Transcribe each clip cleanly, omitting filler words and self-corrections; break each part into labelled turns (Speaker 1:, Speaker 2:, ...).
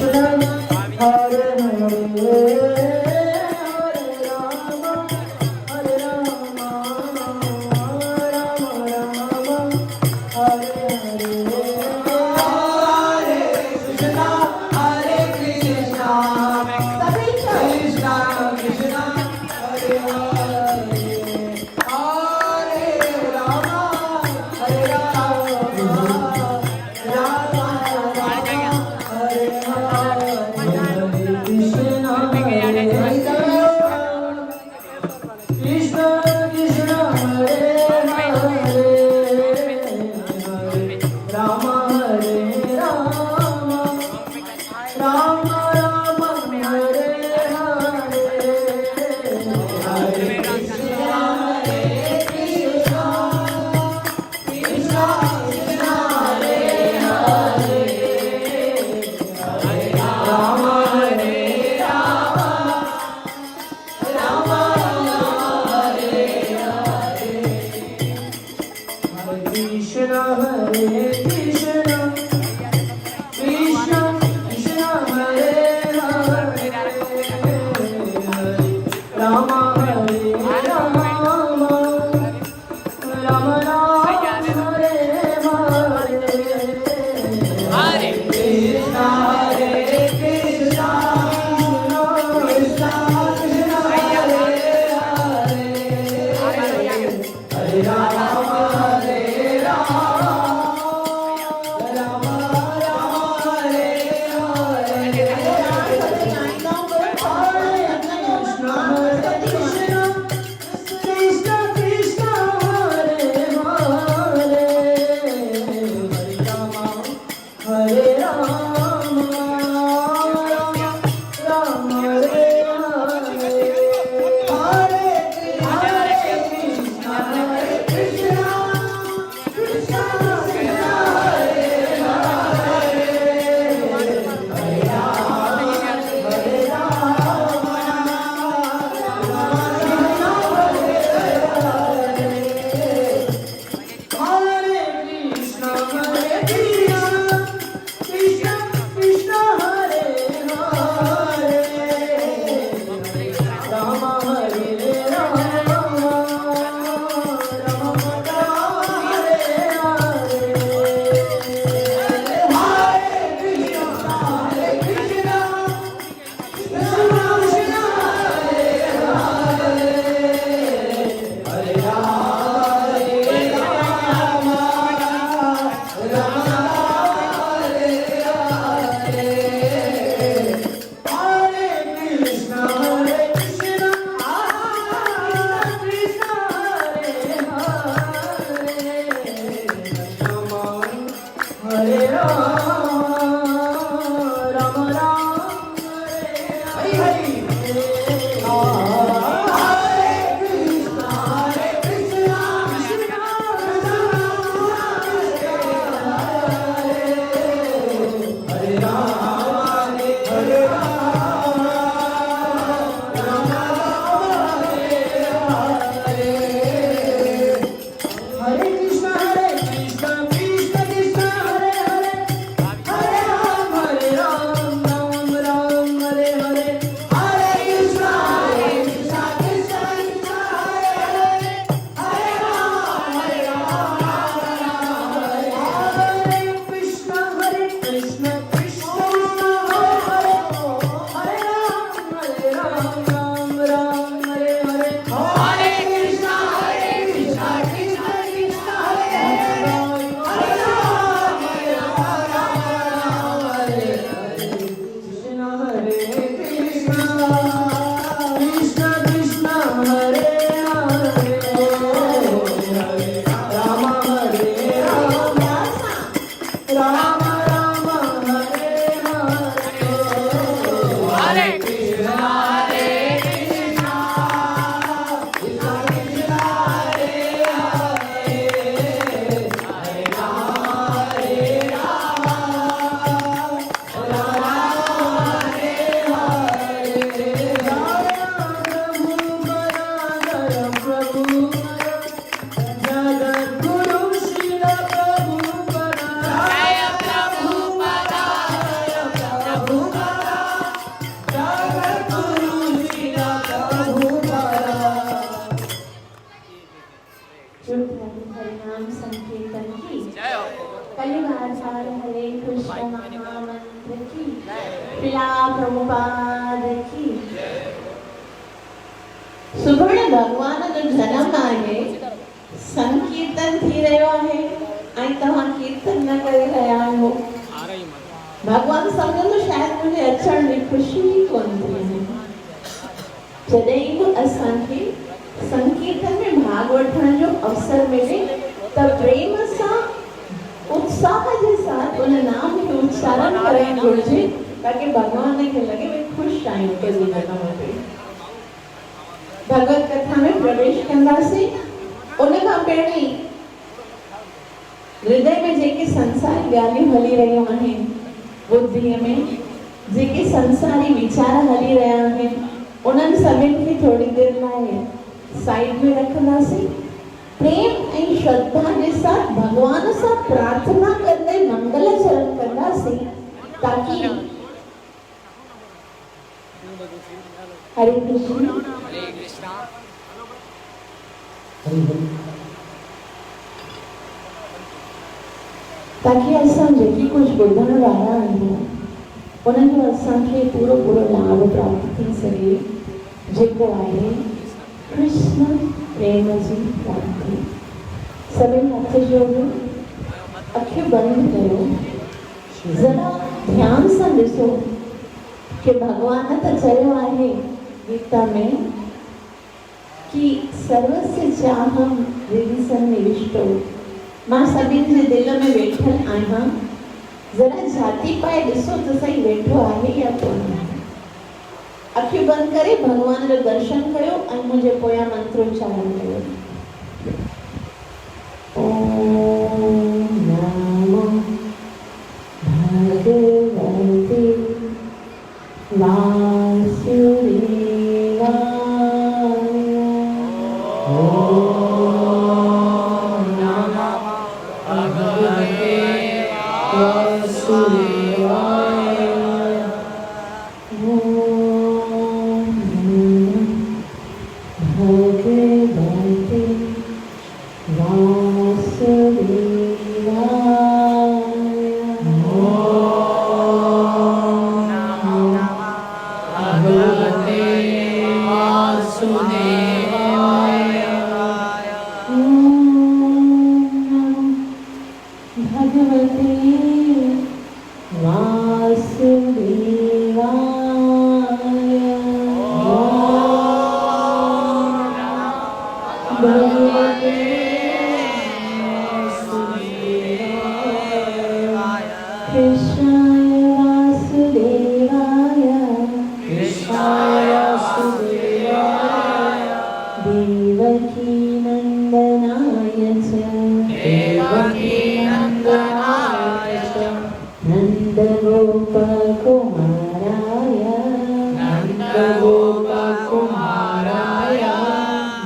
Speaker 1: Hare शुद्ध हरिनाम संकीर्तन की कलिवाधार हरे कृष्ण महामंत्र की प्रिया प्रभुपाद की सुबह भगवान जो जन्म आहे संकीर्तन थी रहियो आहे ऐं तव्हां कीर्तन न करे रहिया आहियो। भगवान सम्झंदो शायदि मुंहिंजे अचण जी ख़ुशी कोन थी। जॾहिं बि असांखे संकीर्तन में भाग वठण जो अवसर मिले त प्रेम सां उत्साह के साथ उन नाम के उच्चारण करण घुर्जे ताकि भगवान के लगे वे खुश आहियूं कॾहिं जनम ते। भगवत कथा में प्रवेश कंदासीं उन खां पहिरीं हृदय में जेके संसारी ॻाल्हियूं हली रहियूं आहिनि, बुद्धीअ में जेके संसारी विचार हली रहिया आहिनि, उन्हनि सभिनि खे थोड़ी देर लाइ साइड में रखंदासीं। प्रेम ऐं श्रद्धा के साथ भगवान से प्रार्थना करते मंगलाचरण कंदासीं ताकि हरे कृष्ण ताकि असां जेकी कुछ ॿुधण वारा आहियूं उन्हनि जो असांखे पूरो पूरो लाभ प्राप्त थी सके, जेको आहे कृष्ण प्रेम जी प्राप्ति। सभी हथ जोड़ो, अखियूं बंद करो, जरा ध्यान से ॾिसो कि भगवान तो चयो आहे गीता में कि सर्वस्य चाहम हृदि सन्निविष्टो। मां सभिनि जे दिल में वेठल आहियां। जरा जाति पाए ॾिसो तो सही वेठो आहे या कोन। अखियूं बंद करे भगवान जो दर्शन कयो ऐं मुझे पोयां मंत्रोच्चारण कयो। ओम नमो भगवते वासुदेवाय। ओम नमो भगवते वासुदेवाय।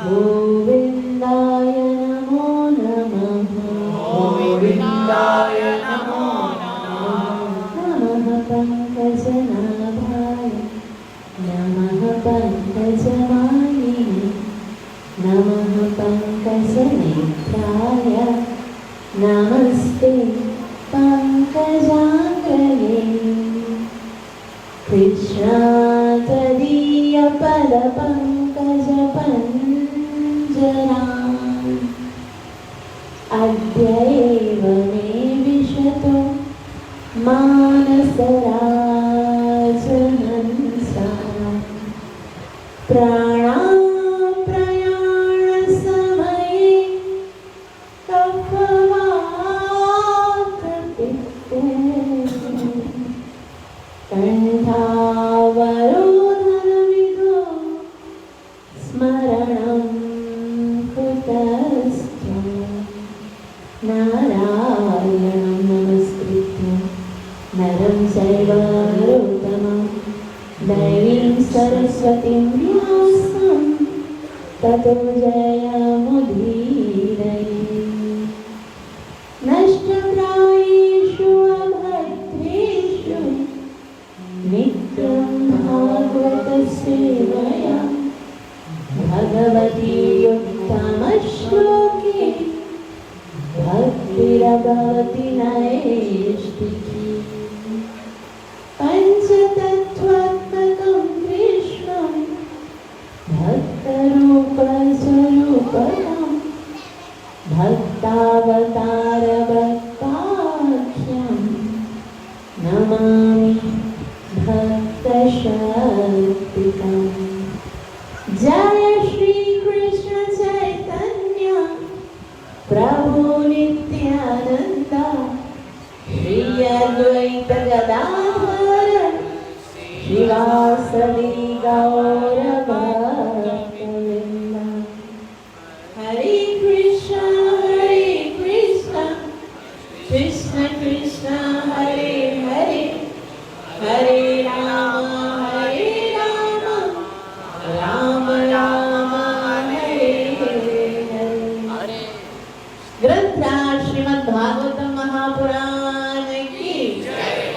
Speaker 1: गोविंदाय भवति नैष्टिकी पंचतत्त्वात्मकं कृष्णं भक्तरूपस्वरूपकं भक्तावतारभक्ताख्यं नमामि भक्तशक्तिकम्। जय श्री कृष्ण चैतन्य प्रभु नित्यानंद श्री अद्वैत गदाधर श्रीवासदि गौर भक्तवृंद। हरे कृष्ण कृष्ण कृष्ण हरे हरे हरे राम राम राम हरे हरे। ग्रंथराज श्रीमद् भागवतम महापुराण की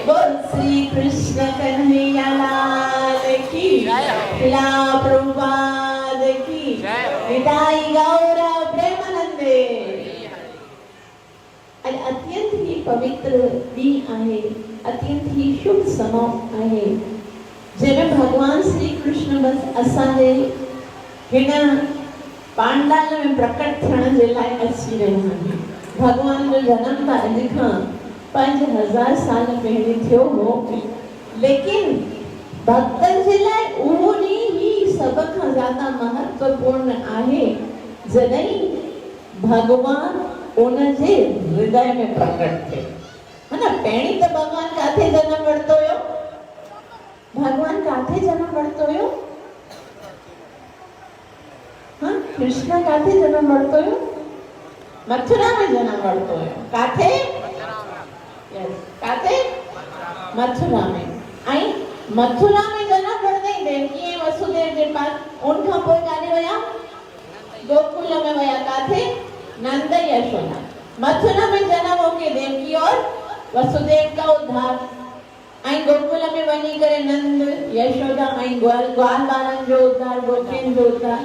Speaker 1: बोल श्री कृष्ण कन्हैया लाल की श्रीला प्रभुपाद की निताई गौर प्रेमानंदे। अत्यंत ही पवित्र दी आहे, अत्यंत ही शुभ समय आहे जंहिंमें भगवान श्री कृष्ण बस असांजे हिन पांडाल में प्रकट थियण जे लाइ अची रहिया आहिनि। भगवान जो जनम त अॼु खां 5000 साल पहिरीं थियो हो, लेकिन भक्तन जे लाइ उहो ॾींहुं ही सभ खां ज्यादा महत्वपूर्ण आहे जॾहिं भगवान उनजे हृदय में प्रकट थे। है ना, पहिरीं त भगवान काथे जन्म वरितो हुयो? भगवान काथे जन्म वरितो हुयो? हाँ, कृष्ण काथे जन्म वरितो हुयो? मथुरा में जन्म वरितो हुयो। काथे? यस, काथे? मथुरा में। ऐं मथुरा में जन्म वरदे देवकी ऐं वसुदेव जे पास। उनखां पोइ काॾे वया? गोकुल में वया। काथे? नंद यशोदा। मथुरा में जन्म होके देवकी और वसुदेव का उद्धार। ऐं गोकुल में वञी करे नंद यशोदा ऐं ग्वाल बारनि जो उद्धार, गोपियुनि जो उद्धार।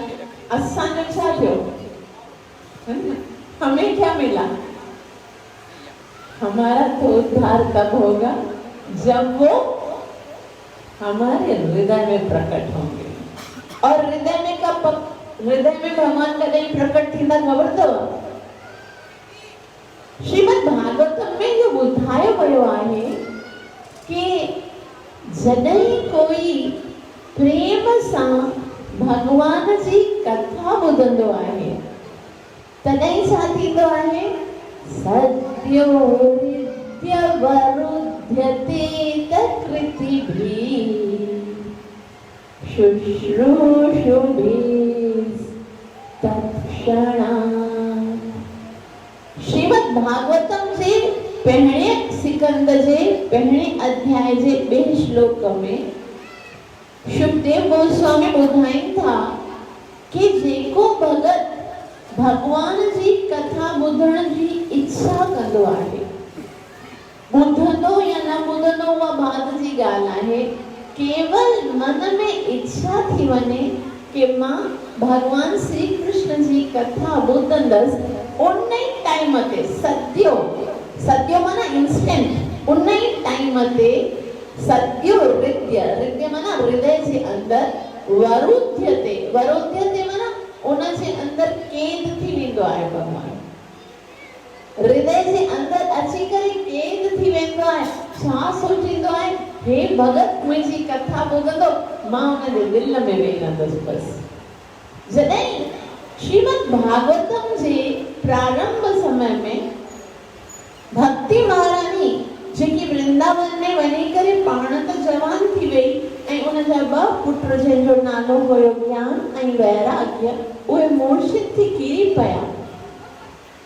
Speaker 1: असांजो छा थियो? हमें क्या मिला? हमारा तो उद्धार तब होगा जब वो हमारे हृदय में प्रकट होंगे। और हृदय में भगवान कॾहिं प्रकट थींदा ख़बर अथव? श्रीमद् भागवतम में जो ॿुधायो वियो आहे कि जॾहिं कोई प्रेम सां भगवान जी कथा ॿुधंदो आहे तॾहिं छा थींदो आहे? सद्यो हृद्यवरुध्यते तत्कृतिभिः शुश्रूषुभिस्तत्क्षणात्। श्रीमद् भागवतम जे पहिरें सिकंद जे पहिरें अध्याय जे 2 श्लोक में शुकदेव गोस्वामी ॿुधाइनि था कि जेको भगत भगवान जी कथा ॿुधण जी इच्छा कंदो आहे, ॿुधंदो या न ॿुधंदो उहा बाद जी ॻाल्हि आहे, केवल मन में इच्छा थी वञे कि मां भगवान श्री कृष्ण जी कथा ॿुधंदसि, उन टाइम ते सद्यो माना इंस्टेंट, उन टाइम ते सद्यो हृदय माना हृदय जे अंदर वरुध्यते माना उन जे अंदर कैद थी वेंदो आहे। भगवान हृदय जे अंदर अची करे कैद थी वेंदो आहे। छा सोचींदो आहे? हे भगत मुंहिंजी कथा ॿुधंदो, मां उन जे दिल में वेही रहंदसि बस। जॾहिं श्रीमद् भागवतम जे प्रारंभ समय में भक्ति महारानी जेकी वृंदावन में वञी करे पाण त जवान थी वई ऐं उन जा 2 पुट जंहिंजो नालो हुयो ज्ञान ऐं वैराग्य, उहे मूर्छित थी किरी पिया।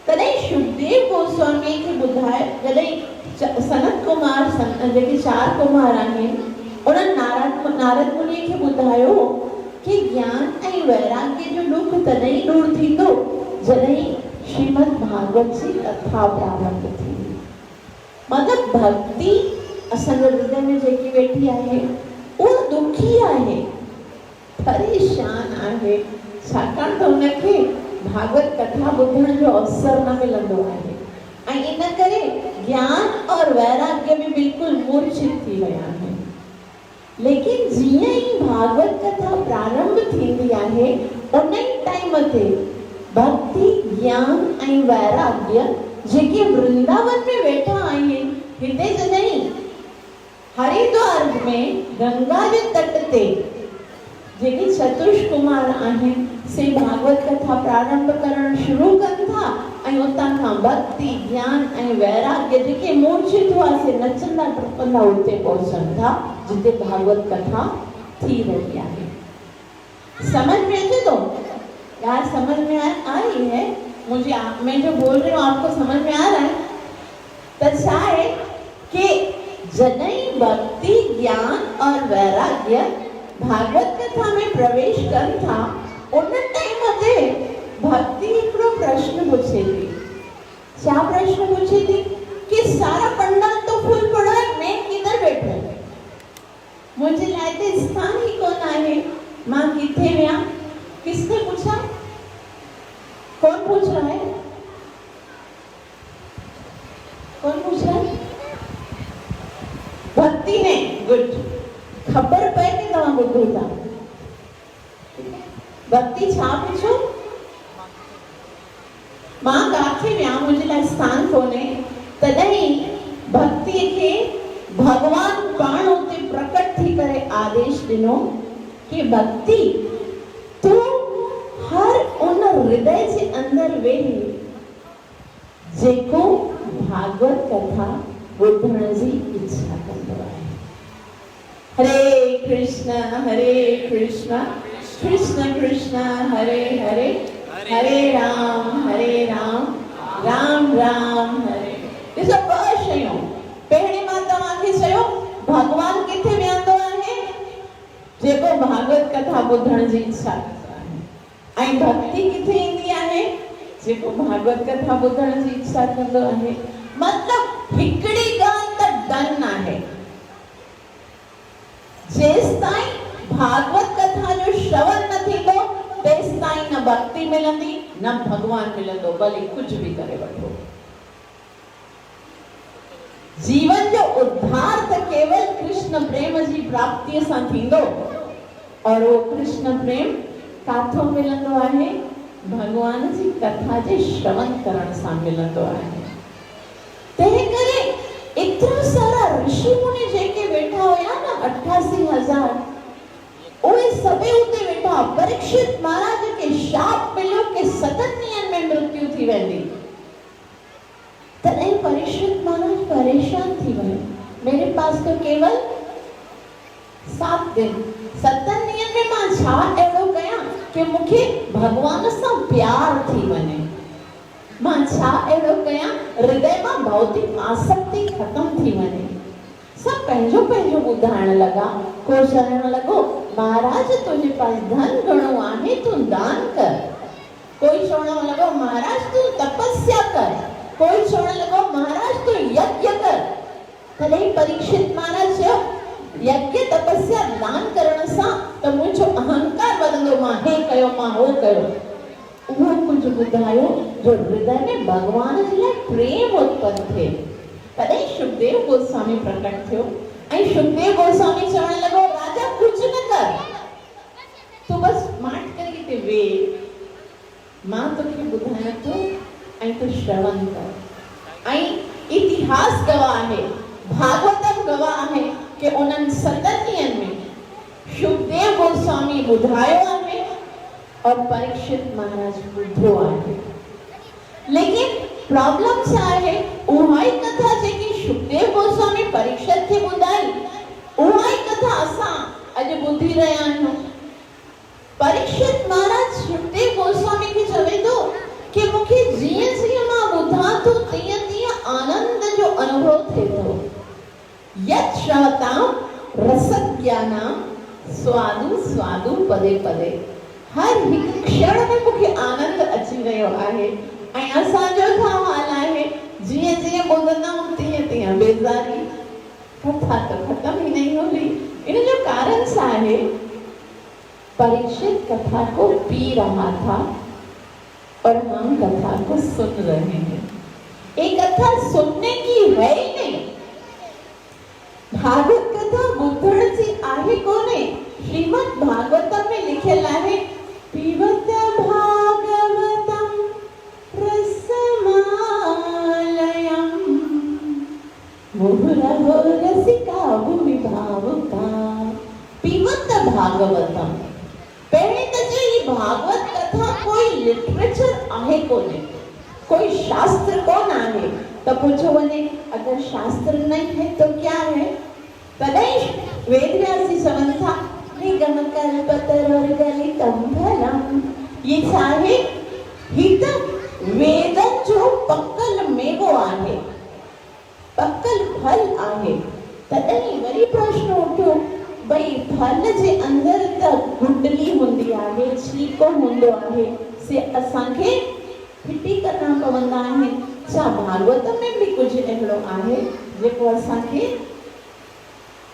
Speaker 1: तॾहिं शुकदेव गोस्वामी खे ॿुधाए, जॾहिं सनत कुमार जेके 4 कुमार आहिनि उन्हनि नारद मुनि खे ॿुधायो कि ज्ञान ऐं वैराग्य जो दुख तॾहिं दूर थींदो जॾहिं श्रीमद् भागवत जी कथा प्रारंभ थी। मतलब भक्ति असांजे हृदय में जेकी वेठी आहे उहा दुखी आहे, परेशान आहे, छाकाणि त हुनखे भागवत कथा ॿुधण जो अवसर न मिलंदो आहे। ऐं इन करे ज्ञान और वैराग्य में बिल्कुल मूर्छित थी विया आहिनि। लेकिन जीअं ई भागवत कथा प्रारंभ थींदी आहे उन ई टाइम ते भक्ति ज्ञान ऐं वैराग्य जेके वृंदावन में वेठा आहिनि हिते जॾहिं हरिद्वार में गंगा जे तट ते जेके चतुष कुमार आहिनि से भागवत कथा प्रारंभ करण शुरू कनि था ऐं उतां खां भक्ति ज्ञान ऐं वैराग्य जेके मूर्छित हुआ से नचंदा टपंदा उते पहुचनि था जिते भागवत कथा थी रही है। समझ में अचे तो यार, समझ में आ रही है मुझे? मैं जो बोल रही हूँ आपको समझ में आ रहा है? तो क्या है कि जॾहिं भक्ति ज्ञान और वैराग्य भागवत कथा में प्रवेश कनि था उन टाइम ते भक्ति हिकिड़ो प्रश्न पूछे थी। क्या प्रश्न पूछे थी कि सारा पंडाल तो फुल पड़ा है, मैं किधर बैठूं? मुझे लाए ते स्थान ही कौन आहे, मां किथे विया? किसने पूछा? कौन पूछ रहा है? कौन पूछ रहा है? भक्ति ने। गुड। खबर पए कि तव्हां ॿुधो था? भक्ति छा पूछो? मां काथे विया, मुझे लाइ स्थान कोन्हे। तॾहिं भक्ति के भगवान पाण उते प्रकट थी करे आदेश ॾिनो कि भक्ति तू हर उन हृदय जे अंदर वेही जेको भागवत कथा ॿुधण जी इच्छा कंदो आहे। हरे कृष्ण कृष्ण कृष्ण हरे हरे, हरे राम राम राम हरे। ॾिसो ॿ शयूं। पहिरीं मां तव्हांखे चयो भगवान किथे वेहंदो आहे? जेको भागवत कथा ॿुधण जी इच्छा कंदो आहे। ऐं भक्ति किथे ईंदी आहे? जेको भागवत कथा ॿुधण जी इच्छा कंदो आहे। मतलब हिकिड़ी ॻाल्हि त डन आहे। जेसिताईं भागवत कथा जो श्रवण न थींदो तेसिताईं न भक्ति मिलंदी न भगवान मिलंदो, भले कुछ भी करे वठो। जीवन जो उद्धार त केवल कृष्ण प्रेम जी प्राप्ति सां थींदो और वो कृष्ण प्रेम काथों मिलंदो आहे? भगवान जी कथा जे श्रवण करण सां मिलंदो आहे। तंहिं करे एतिरा सारा ऋषि मुनि जेके वेठा हुया न 88,000 उहे सभई उते वेठा। परीक्षित महाराज के शाप मिलियो कि 7 ॾींहंनि में मृत्यु थी वेंदी। तॾहिं परीक्षित महाराज परेशान थी वियो, मेरे पास तो केवल 7 दिन, 7 ॾींहंनि में मां छा अहिड़ो कयां कि मूंखे भगवान सां प्यार थी वञे? मां छा अहिड़ो कयां हृदय मां भौतिक आसक्ति खत्म थी वञे? सब पंहिंजो पंहिंजो ॿुधाइण लॻा। को चवण लॻो महाराज तुंहिंजे पास धन घणो आहे, तूं दान कर। कोई चवण लॻो महाराज तूं तपस्या कर। कोई चवण लॻो महाराज तूं यज्ञ कर। तॾहिं परीक्षित महाराज चयो यज्ञ तपस्या दान करण सां त मुंहिंजो अहंकार वधंदो, मां हे कयो मां हो कयो। उहो कुझु ॿुधायो जो हृदय में भगवान जे लाइ प्रेम उत्पन्न थिए। तॾहिं शुकदेव गोस्वामी प्रकट थियो ऐं शुकदेव गोस्वामी चवण लॻो राजा कुझु न कर, तू बस माट करे हिते वेह, मां तोखे ॿुधायां थो ऐं तू श्रवण कर। ऐं इतिहास गवाह आहे, भागवतम गवाह आहे कि उन्हनि 7 ॾींहंनि में शुकदेव गोस्वामी ॿुधायो आहे और परीक्षित महाराज ॿुधो आहे। लेकिन प्रॉब्लम छा आहे? उहा ई कथा जेकी शुकदेव गोस्वामी परीक्षित खे ॿुधाई उहा ई कथा असां अॼु ॿुधी रहिया आहियूं। परीक्षित महाराज शुकदेव गोस्वामी खे चवे थो कि मूंखे जीअं जीअं मां ॿुधां थो तीअं तीअं आनंद जो अनुभव थिए थो। यत् श्रवतां रसज्ञानां स्वादु स्वादु पदे पदे। हर हिकु क्षण में मूंखे आनंद अची रहियो आहे। ऐं असांजो छा हाल आहे? जीअं जीअं ॿुधंदा आहियूं तीअं तीअं बेज़ारी, कथा तो खत्म ही नहीं हो रही। इन जो कारण छा आहे? परीक्षित कथा को पी रहा था और हम कथा को सुन रहे हैं। एक कथा सुनने की है ही नहीं। भागवत कथा ॿुधण जी आहे कोन्हे। श्रीमद् भागवतम में लिखियल आहे पिबत भागवतम रसमालयम मुहुरहो रसिका भूमि भावुका। पिबत भागवतम पहले तो जो ये भागवत कथा कोई लिटरेचर आहे कोन्हे, कोई शास्त्र कौन आहे। तो पूछो वने अगर शास्त्र नहीं है तो क्या है। तदेश वेदव्यासी समन्था निगम कल्पतरोर्गलितं फलम। ये चाहे हित वेदन जो पक्कल मेवो आहे, पक्कल फल आहे। तदई वरी प्रश्न उठो भाई फल जे अंदर त गुंडली हुंदी आहे, छीको हुंदो आहे, से असांखे फिटी करना पवंदा आहे। छा भागवत में भी कुछ अहिड़ो आहे जेको असांखे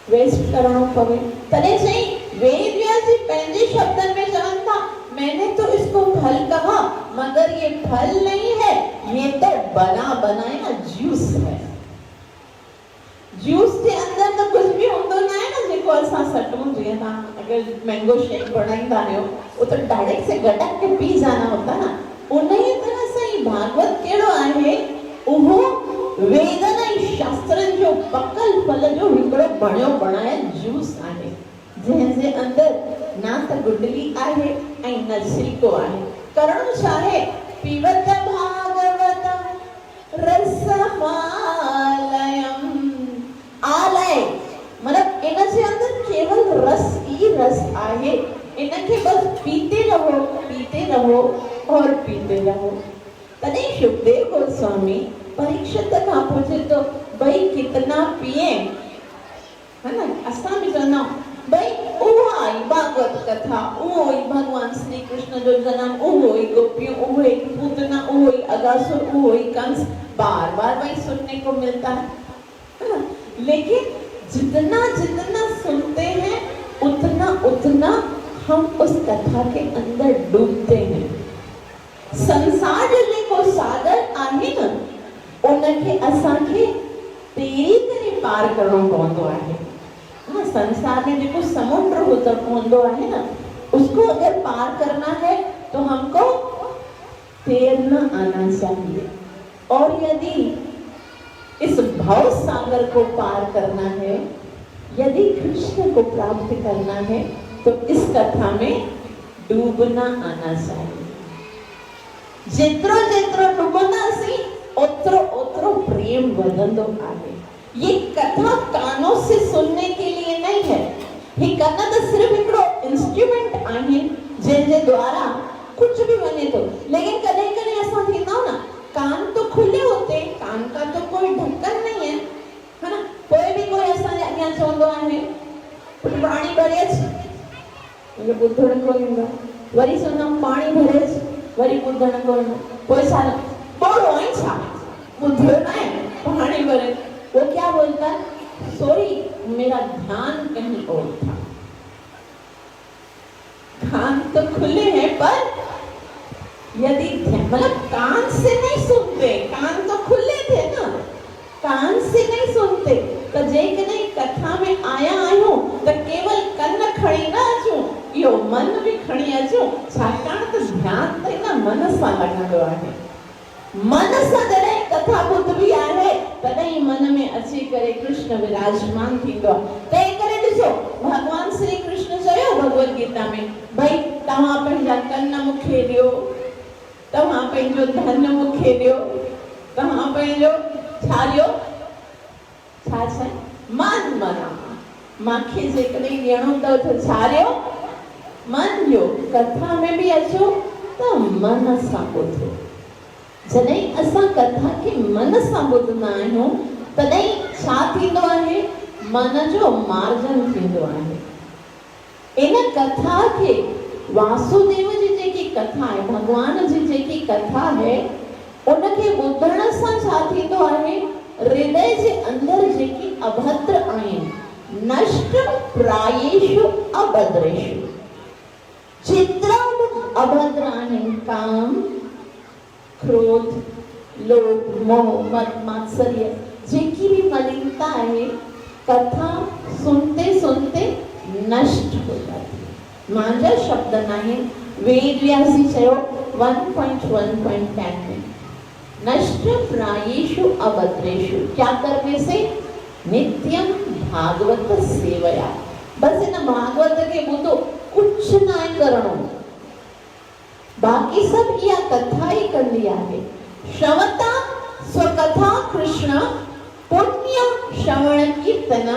Speaker 1: वेस्ट करणो पवे। तॾहिं चई वेद व्यास जी पंहिंजे शब्दनि में चवनि था मैंने तो इसको फल कहा मगर ये फल नहीं है, ये तो बना बनाया जूस है। जूस के अंदर तो कुछ भी होंदो ना है ना जेको असां सटूं। जीअं तव्हां अगर मैंगो शेक बनाईंदा आहियो वो तो डायरेक्ट से गटक के पी जाना होता ना। उन्हीं तरह से ही भागवत केड़ो आहे उहो वेदन ऐं शास्त्रन जो पक्कल फल जो हिकड़ो बणियो बणायल जूस आहे जंहिंजे अंदर ना त गुडली आहे ऐं न छिलको आहे। करणो छा आहे पिबत भागवतम रसमालयम। आलय मतलब इन जे अंदर केवल रस ही रस आहे। इनके बस पीते रहो और पीते रहो। तने सुखदेव गोस्वामी परीक्षित का पूछे तो भाई कितना पिए, है ना। असां भी चवंदा भाई उहो आई भागवत कथा, उहो ही भगवान श्री कृष्ण जो जन्म, उहो ही गोपियों, उहो ही पूतना, उहो ही अगासुर, उहो ही कंस, बार बार वही सुनने को मिलता है ना। लेकिन जितना जितना सुनते हैं उतना उतना हम उस कथा के अंदर डूबते हैं। संसार जेको सागर आहे न उनखे असांखे तेरी करे पार करणो पवंदो आहे। हाँ, संसार में जेको समुद्र होंदो आहे ना उसको अगर पार करना है तो हमको तैरना आना चाहिए। और यदि इस भव सागर को पार करना है, यदि कृष्ण को प्राप्त करना है तो इस कथा में डूबना आना चाहिए। जेतरो जेतरो डूबंदासी ओतरो ओतरो प्रेम वधंदो आहे। ये कथा कानों से सुनने के लिए नहीं है। ये कथा तो सिर्फ हिकड़ो इंस्ट्रूमेंट आहे जंहिंजे द्वारा कुछ भी बने तो। लेकिन कदे कदे ऐसा थींदा ना कान तो खुले होते, कान का तो कोई ढक्कन नहीं है ना। कोई भी कोई असांजे अॻियां चवंदो आहे पाणी भरेच, मुझे ॿुधण कोन ईंदो, वरी चवंदा पाणी भरेच, वरी ॿुधण कोन ईंदो। पोइ छा बोलो आई छा ॿुधो न आहे पाणी भरे। वो क्या बोलता है सॉरी मेरा ध्यान कहीं और था। कान तो खुले हैं पर यदि मतलब कान से नहीं सुनते, कान तो खुले थे ना, कान से नहीं सुनते तो जेकॾहिं कथा में आया आहियूं तो केवल कन खणी न अचूं, इहो मन भी खणी अचूं। छाकाणि त ध्यान त इन मन सां लॻंदो आहे। मन सां जॾहिं कथा ॿुधबी आहे तॾहिं मन में अची करे कृष्ण विराजमान थींदो आहे। तंहिं करे ॾिसो भगवान श्री कृष्ण चयो भगवत गीता में भई तव्हां पंहिंजा कन मूंखे ॾियो, तव्हां पंहिंजो धन मूंखे ॾियो, तव्हां पंहिंजो छा ॾियो, छा छा मन मना मांखे जेकॾहिं ॾियणो अथव त छा ॾियो, मन ॾियो। कथा में बि अचो त मन सां ॿुधो। जॾहिं असां कथा खे मन सां ॿुधंदा आहियूं तॾहिं छा थींदो आहे, मन जो मार्जन थींदो आहे। इन कथा खे वासुदेव जी जेकी कथा आहे, भगवान जी जेकी कथा आहे उनखे ॿुधण सां छा थींदो आहे, हृदय जे अंदर जेकी अभद्र आहिनि नष्ट प्रायेषु अभद्रेषु, जेतिरा बि अभद्र आहिनि काम क्रोध लोभ मोह मद मात्सर्य जेकी भी मलिनता है कथा सुनते सुनते नष्ट हो जाती है। मांजा शब्द नहीं वेद व्यासी चयो 1.1.10 में नष्ट प्रायेषु अभद्रेषु क्या करने से नित्यम भागवत सेवया बस इन भागवत के बुधो कुछ ना करणो बाकी सब या कथा ही कर लिया है। श्रवता स्वकथा कृष्ण पुण्य श्रवण कीर्तन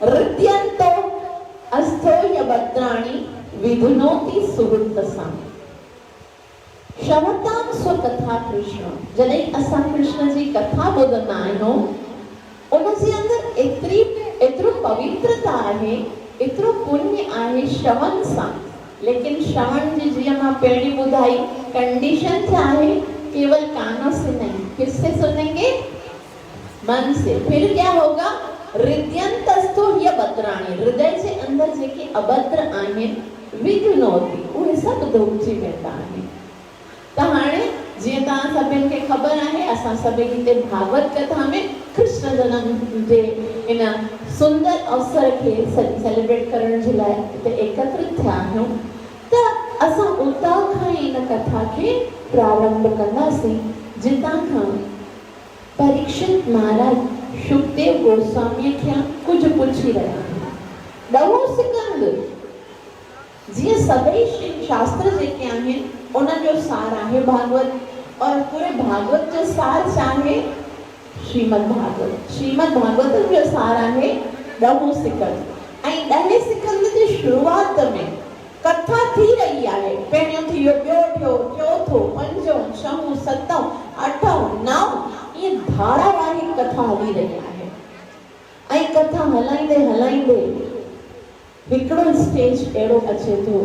Speaker 1: हृदयंतो अस्थो यभद्राणि विधुनोति सुहृतसाम। श्रवताम स्वकथा कृष्ण जॾहिं असां कृष्ण जी कथा ॿुधंदा आहियूं उन जे अंदरि एतिरो पवित्रता आहे एतिरो पुण्य आहे श्रवण सां। लेकिन श्रवण जी जीअं मां पहिरीं ॿुधाई कंडीशन छा आहे केवल कानों से नहीं किससे सुनेंगे मन से। फिर क्या होगा हृदयंतस्थो यभद्राणि हृदय जे अंदर जेके अभद्र आहिनि विघ्नोति उहे सभु धोखजी वेंदा आहिनि। त हाणे जीअं तव्हां सभिनि खे ख़बर आहे असां सभई हिते भागवत कथा में कृष्ण जनम जे इन सुंदर अवसर खे सेलिब्रेट करण जे लाइ हिते एकत्रित थिया आहियूं। त असां उतां खां ई इन कथा खे प्रारंभ कंदासीं जितां खां परीक्षित महाराज शुकदेव गोस्वामी खे कुछ पुछी रहा है। ॾहों सिकंद जीअं सभई शास्त्र जेके आहिनि उन्हनि जो सार आहे भागवत और पूरे भागवत जो सार छा आहे श्रीमद् भागवत जो सार आहे ॾहों सिकंद ऐं ॾहें सिकंद जी शुरूआत में कथा थी रही आहे। पहिरियों थी वियो ॿियो थियो चौथो पंजो छहों सतों अठों नव ये धारावाहिक कथा हली रही आहे ऐं कथा हलाईंदे हलाईंदे हिकिड़ो स्टेज अहिड़ो अचे थो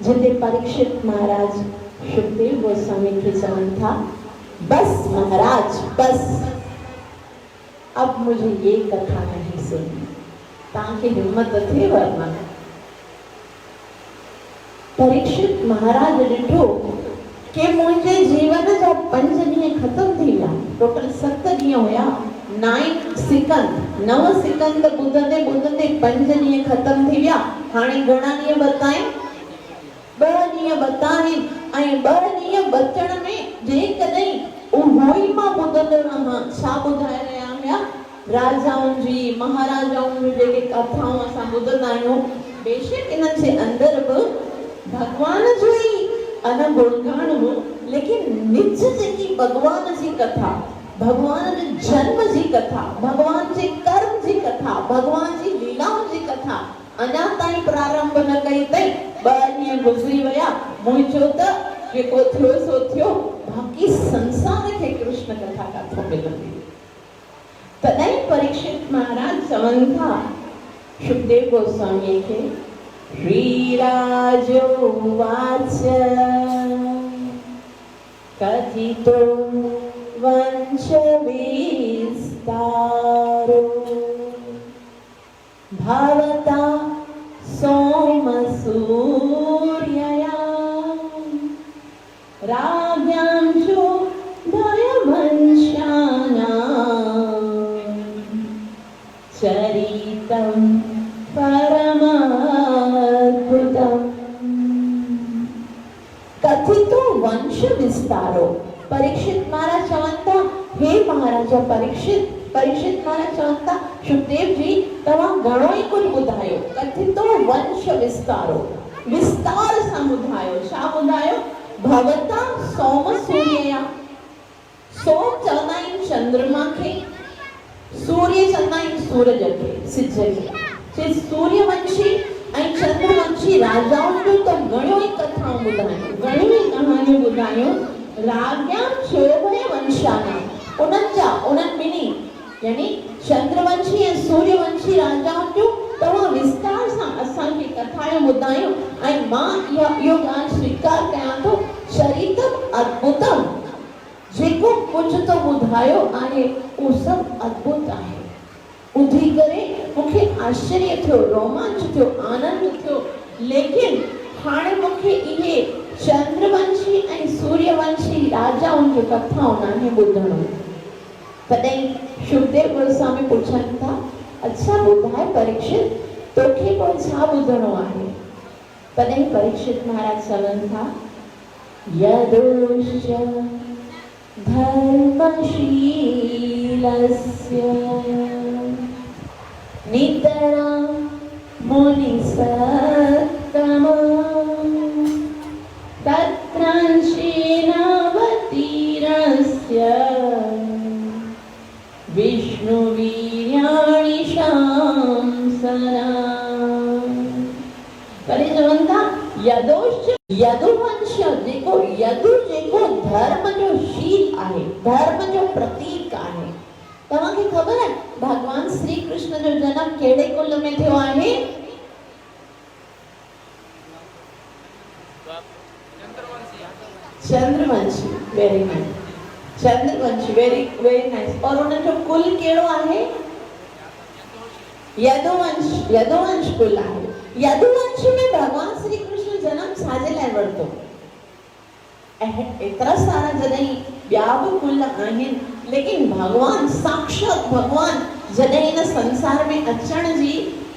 Speaker 1: जिते परीक्षित महाराज शुकदेव गोस्वामी खे चवनि था बस महाराज बस अब मुझे ये कथा नहीं सुननी। तव्हांखे हिम्मत थिएव मां परीक्षित महाराज ॾिठो कि मुझे जीवन जा 5 ॾींहं खत्म थी विया टोटल 7 ॾींहं हुया 9 सिकंद ॿुधंदे ॿुधंदे 5 ॾींहं खत्म थी विया। हाणे घणा ॾींहं बताएं 2 ॾींहं बताएं ऐं 2 ॾींहं बचण में जेकॾहिं उहो ई मां ॿुधंदो रहां छा ॿुधाए रहिया हुया राजाउनि जी महाराजाउनि जी जेके कथाऊं असां ॿुधंदा आहियूं बेशक इन्हनि जे अंदरि बि भगवान जो ही अना गुणगान हो लेकिन निज जेकी भगवान जी कथा भगवान जे जन्म जी कथा भगवान जे कर्म जी कथा भगवान जी लीलाउनि जी कथा अञा ताईं प्रारंभ न कई अथई 2 ॾींहं गुज़री विया मुंहिंजो त जेको थियो सो थियो बाक़ी संसार खे कृष्ण कथा काथो मिलंदी। तॾहिं परीक्षित महाराज चवनि था शुकदेव गोस्वामी खे श्रीराजो वाच कथितो वंश विस्तारो भवता सोम सूर्यया राज्ञांशो भयवंशानां चरितं परमाद्भुतम् कथितो वंश विस्तारो। परीक्षित महाराज चवनि था हे महाराजा परीक्षित महाराज चवनि था शुकदेव जी तव्हां घणो ई कुझु ॿुधायो कथितो वंश विस्तारो विस्तार सां ॿुधायो छा ॿुधायो भवता सोम सूर्यया सोम चवंदा आहिनि चंद्रमा खे सूर्य चवंदा आहिनि सूरज खे सिज खे सूर्यवंशी ऐं चंद्रवंशी राजाउनि जो त घणो ई कथाऊं ॿुधायूं घणियूं ई कहाणियूं ॿुधायूं राज्ञां शोभय वंशाना उन्हनि ॿिन्ही यानी चंद्रवंशी ऐं सूर्यवंशी राजाउनि जो तव्हां विस्तार सां असांखे कथायूं ॿुधायूं ऐं मां इहो ॻाल्हि स्वीकार कयां थो चरितम अद्भुतम जेको कुझु तो ॿुधायो आहे उहो सभु अद्भुत आहे। ॿुधी करे मूंखे आश्चर्य थियो रोमांच थियो आनंद थियो लेकिन हाणे मूंखे इहे चंद्रवंशी ऐं सूर्यवंशी राजाउनि जी कथाऊं नाहे ॿुधणो। तॾहिं शुकदेव गोस्वामी पुछनि था, अच्छा ॿुधाए परीक्षित, तोखे पोइ छा ॿुधणो आहे? तॾहिं परीक्षित महाराज चवनि था, यदुश्च धर्मशीलस्य नितरां मुनिसत्तमः तत्रांशेनावतीर्णस्य विष्णुवीर्याणि शांसना। करे चवनि था यदुवंश जेको धर्म जो शील आहे, धर्म जो प्रतीक आहे। तव्हांखे ख़बर आहे भगवान श्री कृष्ण जो जन्म कहिड़े कुल में थियो आहे? Chandravanshi. Very nice, Chandravanshi, very very nice. और उनजो कुल कहिड़ो आहे? यदुवंश कुल आहे। यदुवंश में भगवान श्री कृष्ण जन्म छाजे लाइ वरितो? एतिरा सारा जॾहिं ॿिया बि कुल आहिनि, लेकिन भगवान साक्षात भगवान जॾहिं हिन संसार में अचण जी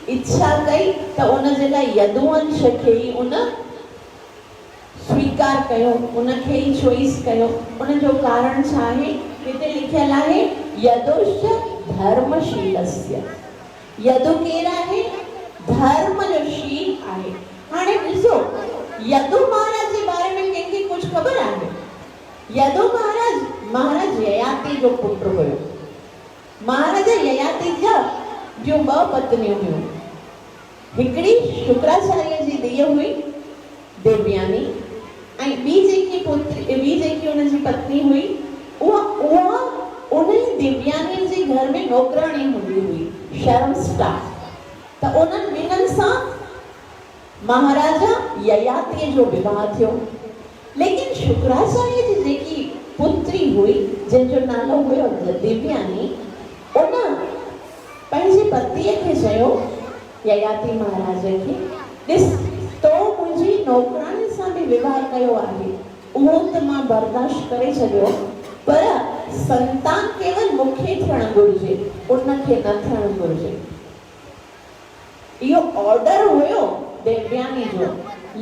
Speaker 1: इच्छा कई त उनजे लाइ यदुवंश खे ई उन स्वीकार कयो, उनखे ई चॉइस कयो। उनजो कारण छा आहे? हिते लिखियल आहे यदुश्च धर्मशीलस्य। यदु केरु आहे? धर्म जो शील आहे। हाणे ॾिसो, यदु महाराज जे बारे में कंहिंखे कुझु ख़बर आहे? यदु महाराज ययाति जो पुत्र हुयो। महाराज ययाति जो ॿ पत्नियूं हुयूं। हिकिड़ी शुक्राचार्य जी धीअ हुई देवयानी, ऐं ॿी जेकी हुनजी पत्नी हुई उहा उन्हनि देवयानी जे घर में नौकराणी हूंदी हुई, शर्म स्टाफ। त उन्हनि ॿिन्हिनि सां महाराजा ययाति जो विवाह थियो। लेकिन शुक्राचार्य जी जेकी पुत्री हुई, जंहिंजो नालो हुयो देवयानी, उन पंहिंजे पतीअ खे चयो, ययाति महाराज खे, ॾिस तो मुंहिंजी नौकराणी सां बि विवाह कयो आहे, उहो त मां बर्दाश्त करे छॾियो, पर संतान केवल मूंखे थियणु घुरिजे, उनखे न थियणु घुरिजे। इहो ऑर्डर हुयो देवयानी जो।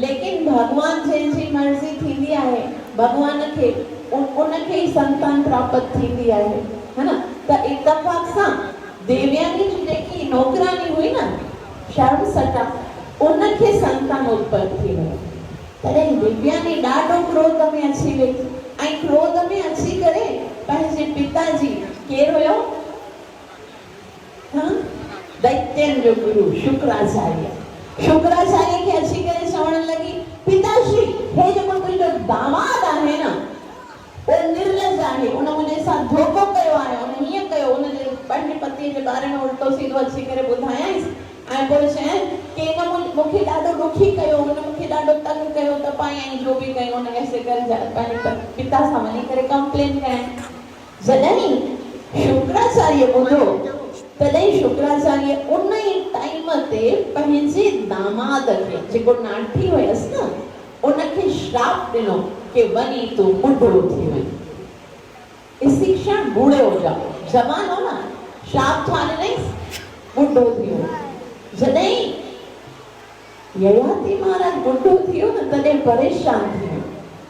Speaker 1: लेकिन भगवान जंहिंजी मर्ज़ी थींदी आहे, भगवान खे उनखे ई संतान प्राप्त थींदी आहे, है न? त इत्तफ़ाक़ सां देवयानी जी जेकी नौकरानी हुई न, शर्मसटा, उनखे संतान उत्पन्न थी वियो। तॾहिं देवयानी ॾाढो क्रोध में अची वई, ऐं क्रोध में अची करे पंहिंजे पिताजी, केरु हुयो? दैत्यन जो गुरु शुक्राचार्य खे अची करे चवण लगी, पिताश्री, हे जेको तुंहिंजो दामाद आहे न, वो निर्लज आहे, उन मुंहिंजे साथ धोखो कयो आहे, उन हीअं कयो, उनजे पंहिंजे पतीअ जे बारे में उल्टो सीधो अची करे ॿुधायांसि, ऐं पोइ चयनि कि हिन मूंखे ॾाढो दुखी कयो, हुन मूंखे ॾाढो तंग कयो, तपायाईं, जो बि कयो, हुन ऐसे करे पंहिंजे पिता सां वञी करे कंप्लेन कयनि। जॾहिं शुक्राचार्य ॿुधो, तॾहिं शुक्राचार्य उन ई टाइम ते पंहिंजे दामाद खे, जेको नाठी हुयसि न, उनखे श्राप ॾिनो कि वञी तूं ॿुढो थी वञ। इसी क्षण बूढ़े हो जाओ, जवान हो ना, श्राप छा ॾिनईंसि? ॿुढो थी वञ। जॾहिं ययाति महाराज ॿुढो थी वियो न, तॾहिं परेशान थी वियो।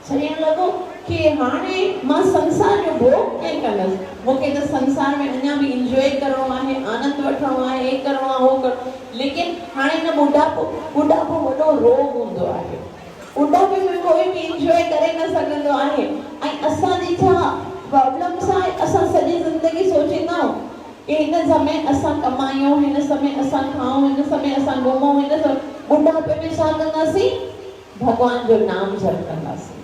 Speaker 1: चवण लॻो कि हाणे मां संसार जो भोग कीअं कंदसि? मूंखे त संसार में अञा बि इंजॉय करणो आहे, आनंद वठणो आहे, हे करणो आहे, हो करणो, लेकिन हाणे न ॿुढापो वॾो रोग हूंदो आहे। ॿुढापे में कोई बि इंजॉय करे न सघंदो आहे। ऐं असांजी छा प्रॉब्लम्स आहे, असां सॼी ज़िंदगी सोचींदा आहियूं कि हिन समय असां कमायूं, हिन समय असां खाऊं, हिन समय असां घुमूं, हिन समय ॿुढापे में छा कंदासीं? भगवान जो नाम जप कंदासीं,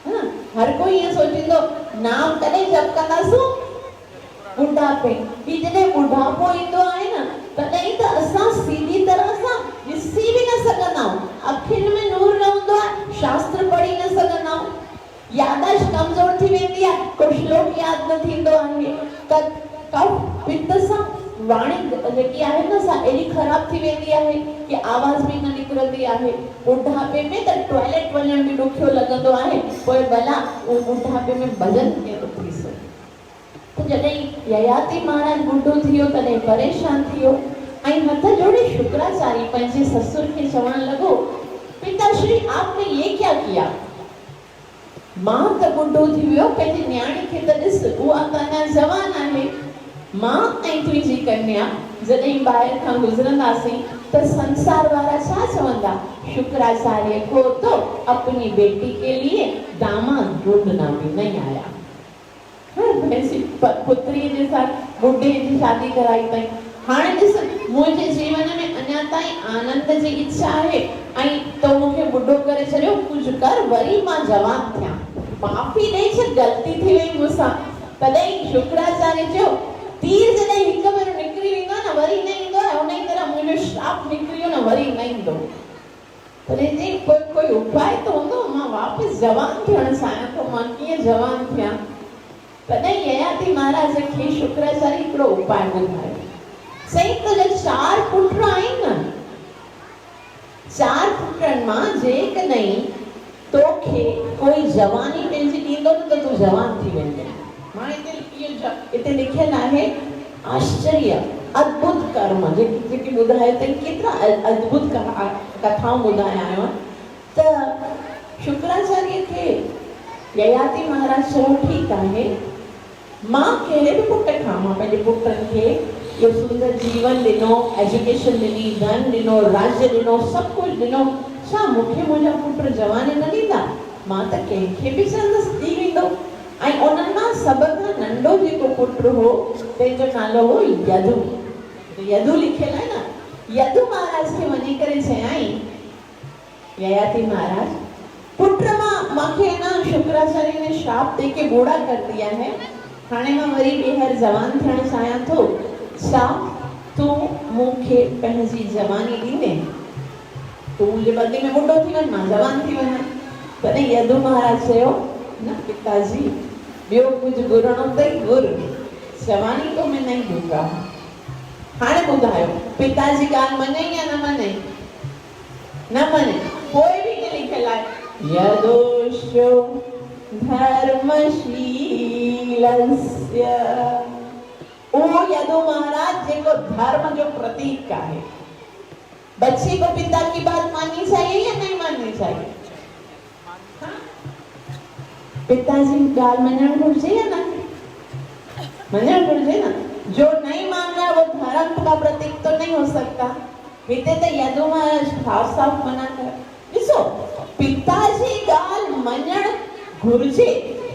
Speaker 1: है ना? हर कोई ये सोचींदो नाम कॾहिं जप कंदासूं? ॿुढापे। ही जॾहिं ॿुढापो ईंदो आहे न, तॾहिं त असां सीधी तरह सां ॾिसी बि न सघंदा आहियूं, अखियुनि में नूर न हूंदो आहे, शास्त्र पढ़ी न सघंदा आहियूं, याददाश्त कमज़ोर थी वेंदी आहे, को श्लोक यादि न थींदो आहे, कफ पित्त सां वाणी जेकी आहे न सा एडी खराब थी वेंदी आहे कि आवाज भी न निकरंदी आहे। बुढ़ापे में त टॉयलेट वञण भी ॾुखियो लॻंदो आहे, पोइ भला उहो बुढ़ापे में भजन कीअं थो थी सघे। त जॾहिं ययाति महाराज बुढ़ो थियो तॾहिं परेशान थियो ऐं हथ जोड़े शुक्राचार्य पंहिंजे ससुर खे चवण लॻो, पिताश्री आपने ये क्या किया? मां त बुढ़ो थी वियो, पंहिंजी न्याणी खे त ॾिस, उहा त अञा जवान आहे। मां ऐं तुंहिंजी कन्या जॾहिं ॿाहिरि खां गुज़रंदासीं त संसार वारा छा चवंदा? शुक्राचार्य को तो अपनी बेटी के लिए दामाद ढूंढना भी नहीं आया। पंहिंजी पुत्री जे साथ बुढ़े जी शादी कराई अथई। हाणे ॾिस, मुंहिंजे जीवन में अञा ताईं आनंद जी इच्छा आहे ऐं तो मूंखे बुढ़ो करे छॾियो, कुझु कर वरी मां जवान थियां, माफ़ी ॾेई छॾ, ग़लती थी वई मूंसां। तॾहिं शुक्राचार्य चयो, तीर जॾहिं हिक भेरो निकिरी वेंदो न वरी न ईंदो आहे, उन ई तरह मुंहिंजो श्राप निकिरियो न वरी न ईंदो। तॾहिं चई कोई उपाय त हूंदो, मां वापसि जवान थियण चाहियां थो, मां कीअं जवान थियां? तॾहिं ययाति महाराज खे शुक्राचार्य हिकिड़ो उपाय ॿुधायो। चई तुंहिंजा 4 पुट आहिनि न, 4 पुटनि मां जेकॾहिं तोखे कोई जवानी पंहिंजी ॾींदो न त तूं जवान थी वेंदे। मां हिते लिखियल आहे आश्चर्य अद्भुत कर्म, जेकी ॿुधायो अथई केतिरा अद्भुत कथाऊं ॿुधाया आहियो। त शुक्राचार्य खे ययाति महाराज चयो, ठीकु आहे, मां कहिड़े बि पुट खां, मां पंहिंजे पुटनि खे इहो सुंदर जीवन ॾिनो, एजुकेशन ॾिनी, धन ॾिनो, राज्य ॾिनो, सभु कुझु ॾिनो, छा मूंखे मुंहिंजा पुट जवानी न ॾींदा? मां त कंहिंखे बि चवंदसि थी वेंदो। ऐं उन्हनि मां सभ खां नंढो जेको पुट हो, तंहिंजो नालो हो यदु। यदु लिखियल आहे न। यदु महाराज खे वञी करे चयाई, ययाति महाराज, पुट मूंखे ना शुक्राचार्य ने श्राप दे के बूढ़ा कर दिया है, हाणे मां वरी ॿीहर जवान थियण चाहियां थो, छा तूं मूंखे पंहिंजी जवानी ॾींदे? तूं मुंहिंजे बदले में बुढ़ो थी वञ, मां जवान थी वञा। तॾहिं यदु महाराज चयो, न पिताजी, ॿियो कुझु घुरणो अथई घुर, जवानी तो मैं नहीं दूंगा। हाणे ॿुधायो, पिताजी ॻाल्हि मञई या न मञई? न मञई। कोई बि न लिखियल आहे, यदोश्यो धर्मशीलस्य। वो यदु महाराज जेको धर्म जो प्रतीक आहे। बच्चे को पिता की बात माननी चाहिए या नहीं माननी चाहिए? पिताजी गाल मञण घुरिजे या न मञण घुरिजे न? जो नहीं मान रहा वो धर्म का प्रतीक तो नहीं हो सकता। हिते तो यदु महाराज साफ मना कर। ॾिसो, पिताजी गाल मञण घुरिजे,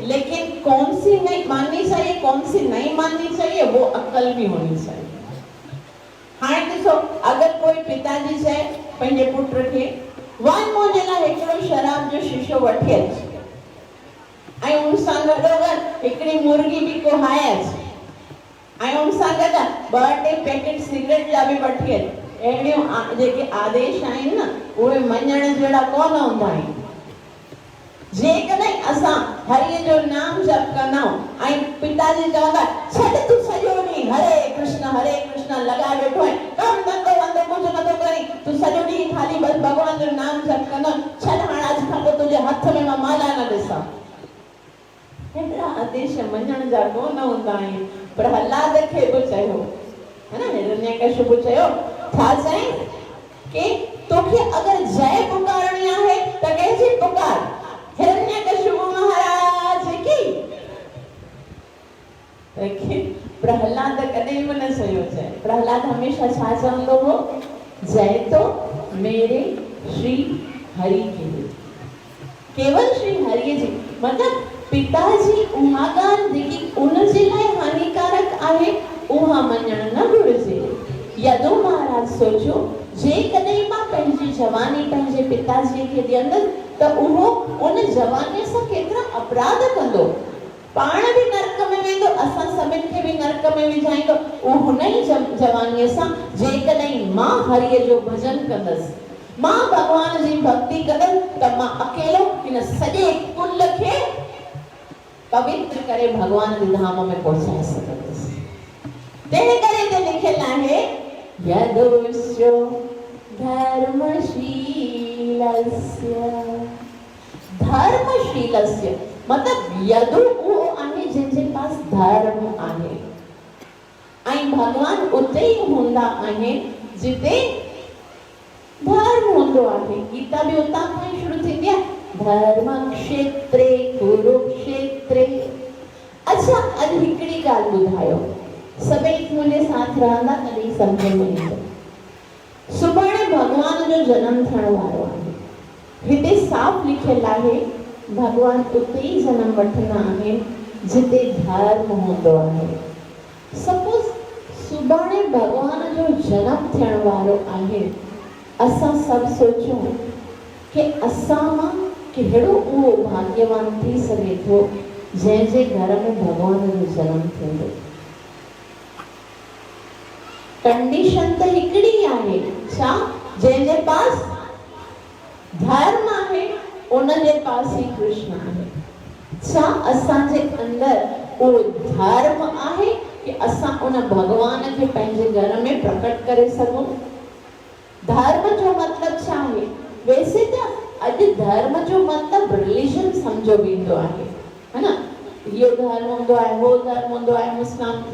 Speaker 1: लेकिन कौन सी नहीं माननी चाहिए, कौन सी नहीं माननी चाहिए, वो अक्ल भी होनी चाहिए। हाणे ॾिसो, अगर कोई पिताजी चए पंहिंजे पुट खे, वञ मुंहिंजे लाइ हिकिड़ो शराब जो शीशो वठी अच, ऐं उन सां गॾोगॾु हिकिड़ी मुर्गी बि कोहाए अच, ऐं उन सां गॾु 2-3 पैकेट सिगरेट जा बि वठी अच। अहिड़ियूं जेके आदेश आहिनि न, उहे मञण जहिड़ा कोन हूंदा आहिनि। जेकॾहिं असां हरिय जो नाम जप कंदाऊं ऐं पिताजी चवंदा, छॾ तूं सॼो ॾींहुं हरे कृष्ण लॻा वेठो आहे, कमु धंधो वंधो कुझु नथो करी, तूं सॼो ॾींहुं खाली बसि भॻवान जो नाम जप कंदो, छॾ हाणे अॼु खां पोइ तुंहिंजे हथ में मां माला न ॾिसां। हेतिरा आदेश मञण जा कोन हूंदा आहिनि। प्रहलाद खे बि चयो, है न, हिरण्यकशिपु चयो, छा चई कि तोखे अगर जय पुकारणी आहे त कंहिंजी पुकार? हिरण्यकशिपु महाराज की। लेकिन प्रहलाद कॾहिं बि न चयो जय। प्रहलाद हमेशा छा चवंदो हो? जय तो मेरे श्री हरि की, केवल श्री हरि जी। मतलब पिताजी उहा ॻाल्हि जेकी उनजे लाइ हानिकारक आहे, उहा मञण न घुरिजे। यदु महाराज सोचियो, जेकॾहिं मां पंहिंजी जवानी पंहिंजे पिताजीअ खे ॾियंदसि त उहो उन जवानीअ सां केतिरा अपराध कंदो, पाण बि नरक में वेंदो, असां सभिनि खे बि नरक में विझाईंदो। उहो हुन ई जवानीअ सां जेकॾहिं मां हरिय जो भजन कंदसि, मां भगवान जी भक्ति कंदसि, त मां अकेलो हिन सॼे कुल खे पवित्र करे भगवान जे धाम में पहुचाए सघंदसि। तंहिं करे ते लिखियल आहे यदुष्यो धर्मशीलस्य। धर्मशीलस्य मतलब यदु वो आहे जंहिंजे पास धर्म आहे ऐं भगवान उते ई हूंदा आहिनि जिते धर्म हूंदो आहे। गीता बि उतां खां ई शुरू थींदी आहे धर्म क्षेत्रे कुरुक्षेत्रे। अच्छा अॼु हिकिड़ी ॻाल्हि ॿुधायो, सभई मुंहिंजे साथ रहंदा तॾहिं सम्झ में ईंदो। सुभाणे भगवान जो जनम थियण वारो आहे। हिते साफ़ लिखियल आहे भगवान उते ई जनम वठंदा आहिनि जिते धर्म हूंदो आहे। सपोज सुभाणे भगवान जो जनम थियण वारो आहे, असां सभु सोचूं कि असां मां कहिड़ो उहो भाग्यवान थी सघे थो जंहिंजे घर में भगवान जो जनम थींदो। कंडीशन त हिकिड़ी आहे, छा? जंहिंजे पास धर्म आहे उनजे पास ही कृष्ण आहे। छा असांजे अंदर उहो धर्म आहे कि असां उन भगवान खे पंहिंजे घर में प्रकट करे सघूं? धर्म जो मतलब छा आहे? वैसे त अॼु धर्म जो मतलब रिलीजन समझो वेंदो आहे, है ना? यो धर्म हूंदो आहे, वो धर्म हूंदो आहे,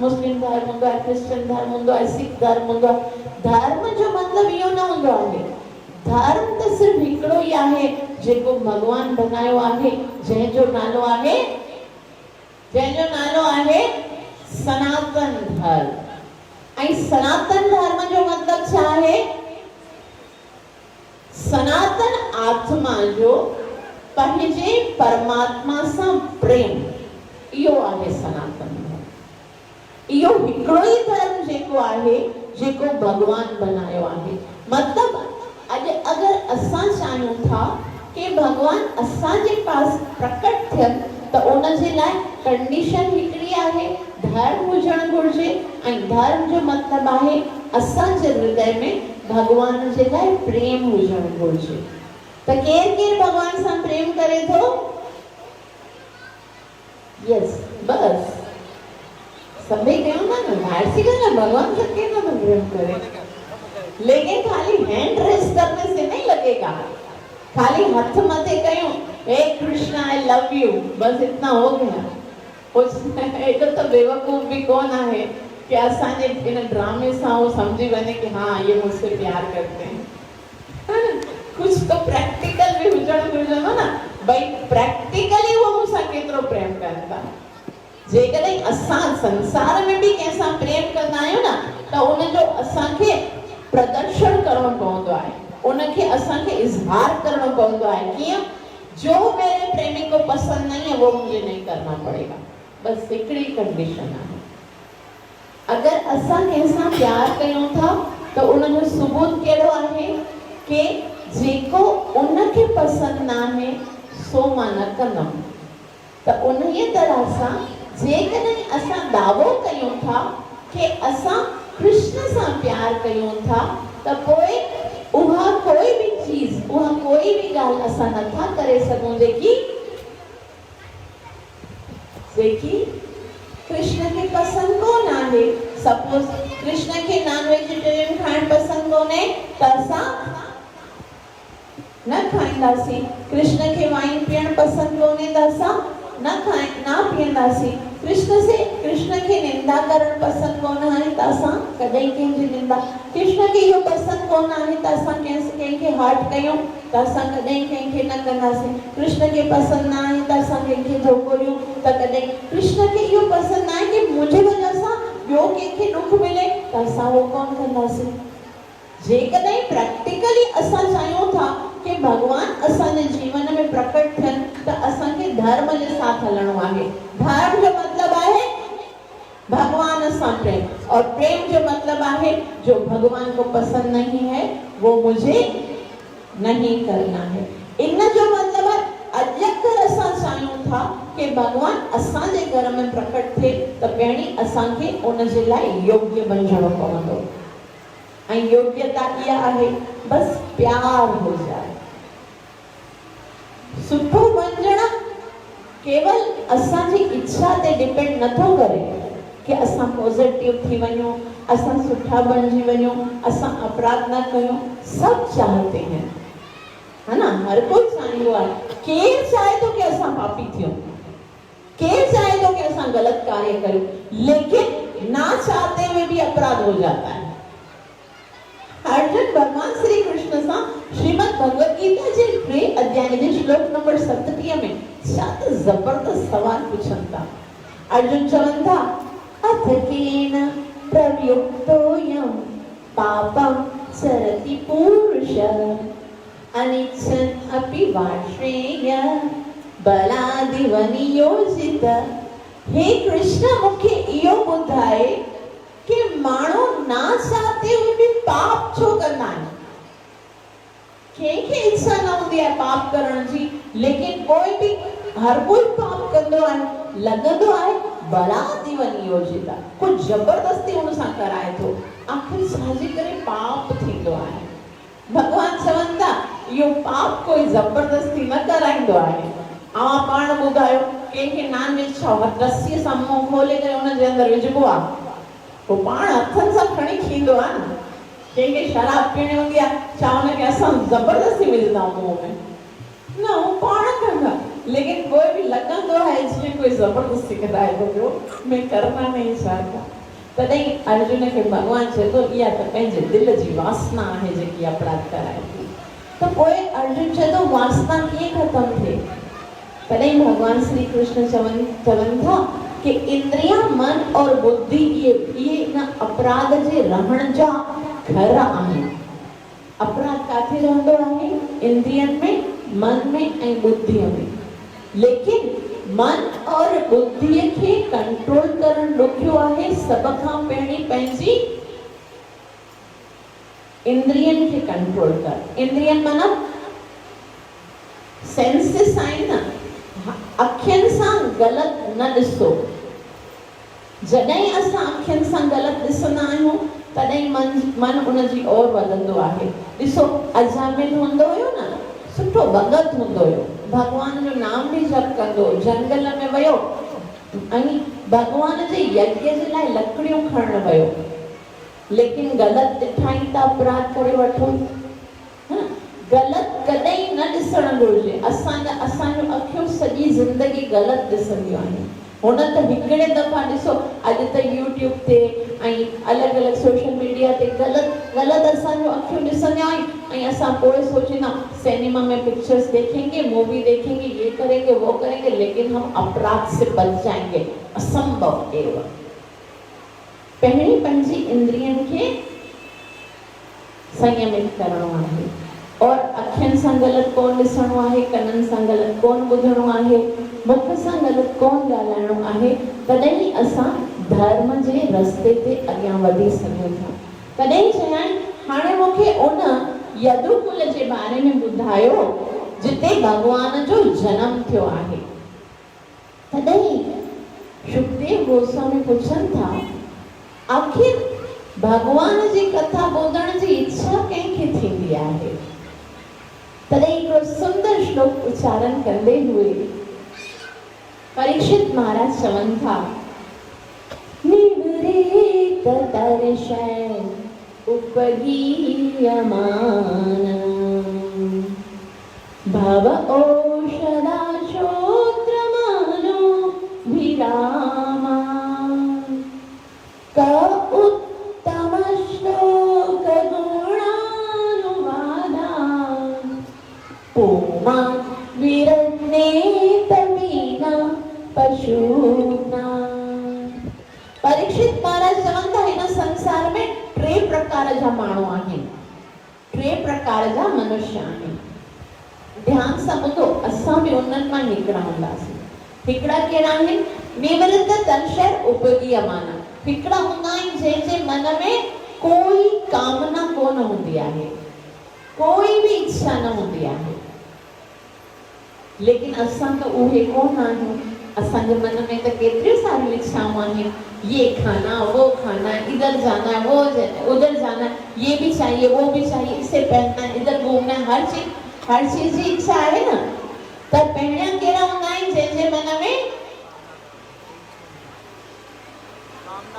Speaker 1: मुस्लिम धर्म हूंदो आहे, क्रिश्चियन धर्म हूंदो आहे, सिख धर्म हूंदो आहे। धर्म जो मतलब इहो न हूंदो आहे। धर्म त सिर्फ हिकिड़ो ई आहे जेको भगवान बनायो आहे, जंहिंजो नालो आहे सनातन धर्म। ऐं सनातन धर्म जो मतलब छा आहे? सनातन आत्मा जो पंहिंजे परमात्मा सां प्रेम, इहो आहे सनातन धर्म। इहो हिकिड़ो ई धर्म जेको आहे जेको भगवान बनायो आहे। मतलब अॼु अगर असां चाहियूं था कि भगवान असांजे पास प्रकट थियनि त उन जे लाइ कंडीशन हिकिड़ी आहे, धर्म हुजणु घुरिजे। ऐं धर्म जो मतलब आहे असांजे हृदय में भगवान जे लाइ प्रेम हुजणु घुरिजे। त केर केर भगवान सां प्रेम करे थो? यस, बस सभई कयूं था न, ॿाहिरि सी ॻाल्हि आहे, भगवान सां केर नथो प्रेम करे। लेकिन खाली हैंड रेस करने से नहीं लगेगा, खाली हाथ मथे कयूं हे कृष्ण आई लव यू, बस इतना हो गया। एॾो त बेवकूफ़ भी कौन आहे कि असांजे इन ड्रामे सां वो समझी वञे कि हाँ ये मुझसे प्यार करते हैं। कुछ तो प्रैक्टिकल भी हुजणु घुरिजे न, भई प्रैक्टिकली वो मूंसां केतिरो प्रेम कनि था। जेकॾहिं असां संसार में भी कंहिंसां प्रेम कंदा आहियूं न त उनजो असांखे प्रदर्शन करणो पवंदो आहे, उनखे असांखे इज़हार करणो पवंदो आहे। कीअं? जो मेरे प्रेमी को पसंद नहीं है वो मुझे नहीं करना पड़ेगा, बस हिकिड़ी कंडीशन आहे। अगर असां कंहिंसां प्यार कयूं था त उनजो सबूत कहिड़ो आहे कि जेको उनखे पसंद न आहे सो मां न कंदमि। त उन ई तरह सां जेकॾहिं असां दावो कयूं था कि असां कृष्ण सां प्यार कयूं था त पोइ उहा कोई भी चीज, उहा कोई भी ॻाल्हि असां नथा करे सघूं जेकी कृष्ण खे पसंद कोन आहे। सपोज कृष्ण खे नॉन वेजिटेरियन खाइण पसंद कोन्हे त असां न खाईंदासीं। कृष्ण खे वाइन पीअण पसंद कोन्हे त असां न पीअंदासीं। कृष्ण खे निंदा करण पसंद कोन आहे त असां कॾहिं कंहिंजी निंदा, कृष्ण खे इहो पसंद कोन आहे त असां कंहिंखे हर्ट कयूं त असां कॾहिं कंहिंखे न कंदासीं। कृष्ण खे पसंद न आहे त असां कंहिंखे धोखो ॾियूं त कॾहिं। कृष्ण खे इहो पसंद न आहे कि मुंहिंजे वजह सां ॿियो कंहिंखे दुख मिले त असां उहो कोन कंदासीं। जेकॾहिं प्रैक्टिकली असां चाहियूं था कि भगवान असांजे जीवन में प्रकट थियनि त असांखे धर्म जे साथ हलणो आहे। धर्म जो मतलब आहे भगवान सां प्रेम, और प्रेम जो मतलब आहे जो भगवान को पसंद नहीं है वो मुझे नहीं करना है। इन जो मतलब है अगर असां चाहियूं था कि भगवान असांजे घर में प्रकट थिए त पहिरीं असांखे उन जे लाइ योग्य बणिजणो पवंदो। ऐं योग्यता इहा आहे बस प्यार हो जाए। सुठो बणिजण केवल असांजी इच्छा ते डिपेंड नथो करे कि असां पॉजिटिव थी वञूं, असां सुठा बणिजी वञूं, असां अपराध न कयूं। सब चाहते हैं, है ना, हर कोई चाहींदो आहे। केर चाहे तो कि असां पापी थियूं, केर चाहे तो कि असां गलत कार्य करूं, लेकिन ना चाहते हुए भी अपराध हो जाता है। अर्जुन भगवान श्री कृष्ण सां श्रीमद भगवत गीता जे 3 अध्याय जे श्लोक नंबर 37 में छा त जबरदस्त सवाल पुछन था। अर्जुन चवन था, अथ केन प्रयुक्तोऽयं पापं चरति पुरुषः अनिच्छन् अपि वार्ष्णेय बलादिव नियोजितः। हे कृष्ण, मूंखे इहो ॿुधाए कि माण्हू ना चाहते हुए भी पाप छो कंदा आहिनि। कंहिंखे इच्छा न हूंदी आहे पाप करण जी, लेकिन कोई भी हर कोई पाप कंदो आहे। लॻंदो आहे बलादिव नियोजितः, कुछ जबरदस्ती हुन सां कराए थो। आखिर छाजे करे पाप थींदो आहे? भगवान चवनि था, इहो पाप कोई जबरदस्ती न कराईंदो आहे। पाण ॿुधायो, कंहिंखे नॉन वेज खाओ, रस्सीअ सां मुंहुं खोले करे हुनजे अंदरि विझबो आहे, पोइ पाण हथनि सां खणी खींदो आहे न। कंहिंखे शराब पीअणी हूंदी आहे, छा हुनखे असां जबरदस्ती विझंदा आहियूं मुंहुं में? न, हू पाण कंदा। लेकिन कोई भी लॻंदो आहे जीअं कोई जबरदस्ती कराए थो पियो, मैं करना नहीं चाहता। तॾहिं अर्जुन खे भगवान चए थो, इहा त पंहिंजे दिलि जी वासना आहे जेकी अपराध कराए थी। त पोइ अर्जुन चए थो, वासना कीअं ख़तमु थिए? तॾहिं भगवान श्री कृष्ण चवनि था कि इंद्रियां, मन और बुद्धि ये न अपराध जे रहण जा घर आहिनि। अपराध काथे रहंदो आहे? इंद्रियनि में, मन में ऐं बुद्धिअ में। लेकिन मन और बुद्धिअ खे कंट्रोल करण ॾुखियो आहे। सभ खां पहिरीं पंहिंजी इंद्रियनि खे कंट्रोल कर। इंद्रियनि माना सेंसिस आहिनि न, अखियुनि सां ग़लति न ॾिसो। जॾहिं असां अखियुनि सां ग़लति ॾिसंदा आहियूं, तॾहिं मन उनजी ओर वधंदो आहे। ॾिसो, अजामिल हूंदो हुयो न, सुठो भगत हूंदो हुयो, भगवान जो नाम भी जप कंदो, जंगल में वियो ऐं भगवान जे यज्ञ जे लाइ लकड़ियूं खणण वियो, लेकिन ग़लति ॾिठाई त अपराध करे वठो। ग़लति कॾहिं न ॾिसण घुरिजे। असांजो अखियूं सॼी ज़िंदगी ग़लति ॾिसंदियूं आहिनि। हुन त हिकिड़े दफ़ा ॾिसो, अॼु त यूट्यूब ते ऐं अलॻि अलॻि सोशल मीडिया ते ग़लति असांजो अखियूं ॾिसंदियूं आहिनि ऐं असां पोइ सोचींदा सिनेमा में पिक्चर्स देखेंगे, मूवी देखेंगे, ये करेंगे, वो करेंगे, लेकिन हम अपराध से बच जाएंगे। असंभव एव। पहिरीं पंहिंजी इंद्रियनि खे संयमित करणो आहे और अखियुनि सां ग़लति कोन ॾिसणो आहे, कननि सां ग़लति कोन ॿुधणो आहे, मुख सां ग़लति कोन ॻाल्हाइणो आहे। तॾहिं असां धर्म जे रस्ते ते अॻियां वधी सघूं था। तॾहिं चयाईं, हाणे मूंखे उन यदुकुल जे बारे में ॿुधायो जिते भगवान जो जनम थियो आहे। तॾहिं सुखदेव गोस्वामी पुछनि था, आखिर भगवान जी कथा ॿुधण जी इच्छा कंहिंखे थींदी आहे? तॾहिं हिकिड़ो सुंदर श्लोक उच्चारण कंदे हुए परीक्षित महाराज चवनि था, निवृत्त दर्शय उपगीयमान भव औषधा श्रोत्रमानो विरामा क उत्तम श्लोक गुणानुवादा पुमा विरन्नेत मीना पशुना। परीक्षित महाराज चवनि था, हिन संसार में टे प्रकार जा माण्हू आहिनि, टे प्रकार जा मनुष्य आहिनि। ध्यान सां ॿुधो, असां बि उन्हनि मां हिकिड़ा हूंदासीं। हिकिड़ा कहिड़ा आहिनि? निवृत्त दर्शय उपगीयमान। हिकिड़ा हूंदा आहिनि जंहिंजे मन में कोई कामना कोन हूंदी आहे, कोई भी इच्छा न हूंदी आहे। लेकिन असां तो उहे कोन आहियूं। असांजे मन में त केतिरियूं सारियूं इच्छाऊं आहिनि, ये खाना, वो खाना, इधर जाना, वो उधर जाना, ये भी चाहिए, वो भी चाहिए, इसे पहनना, इधर घूमना, हर चीज जी इच्छा आहे न। त पहिरियां कहिड़ा हूंदा आहिनि जंहिंजे मन में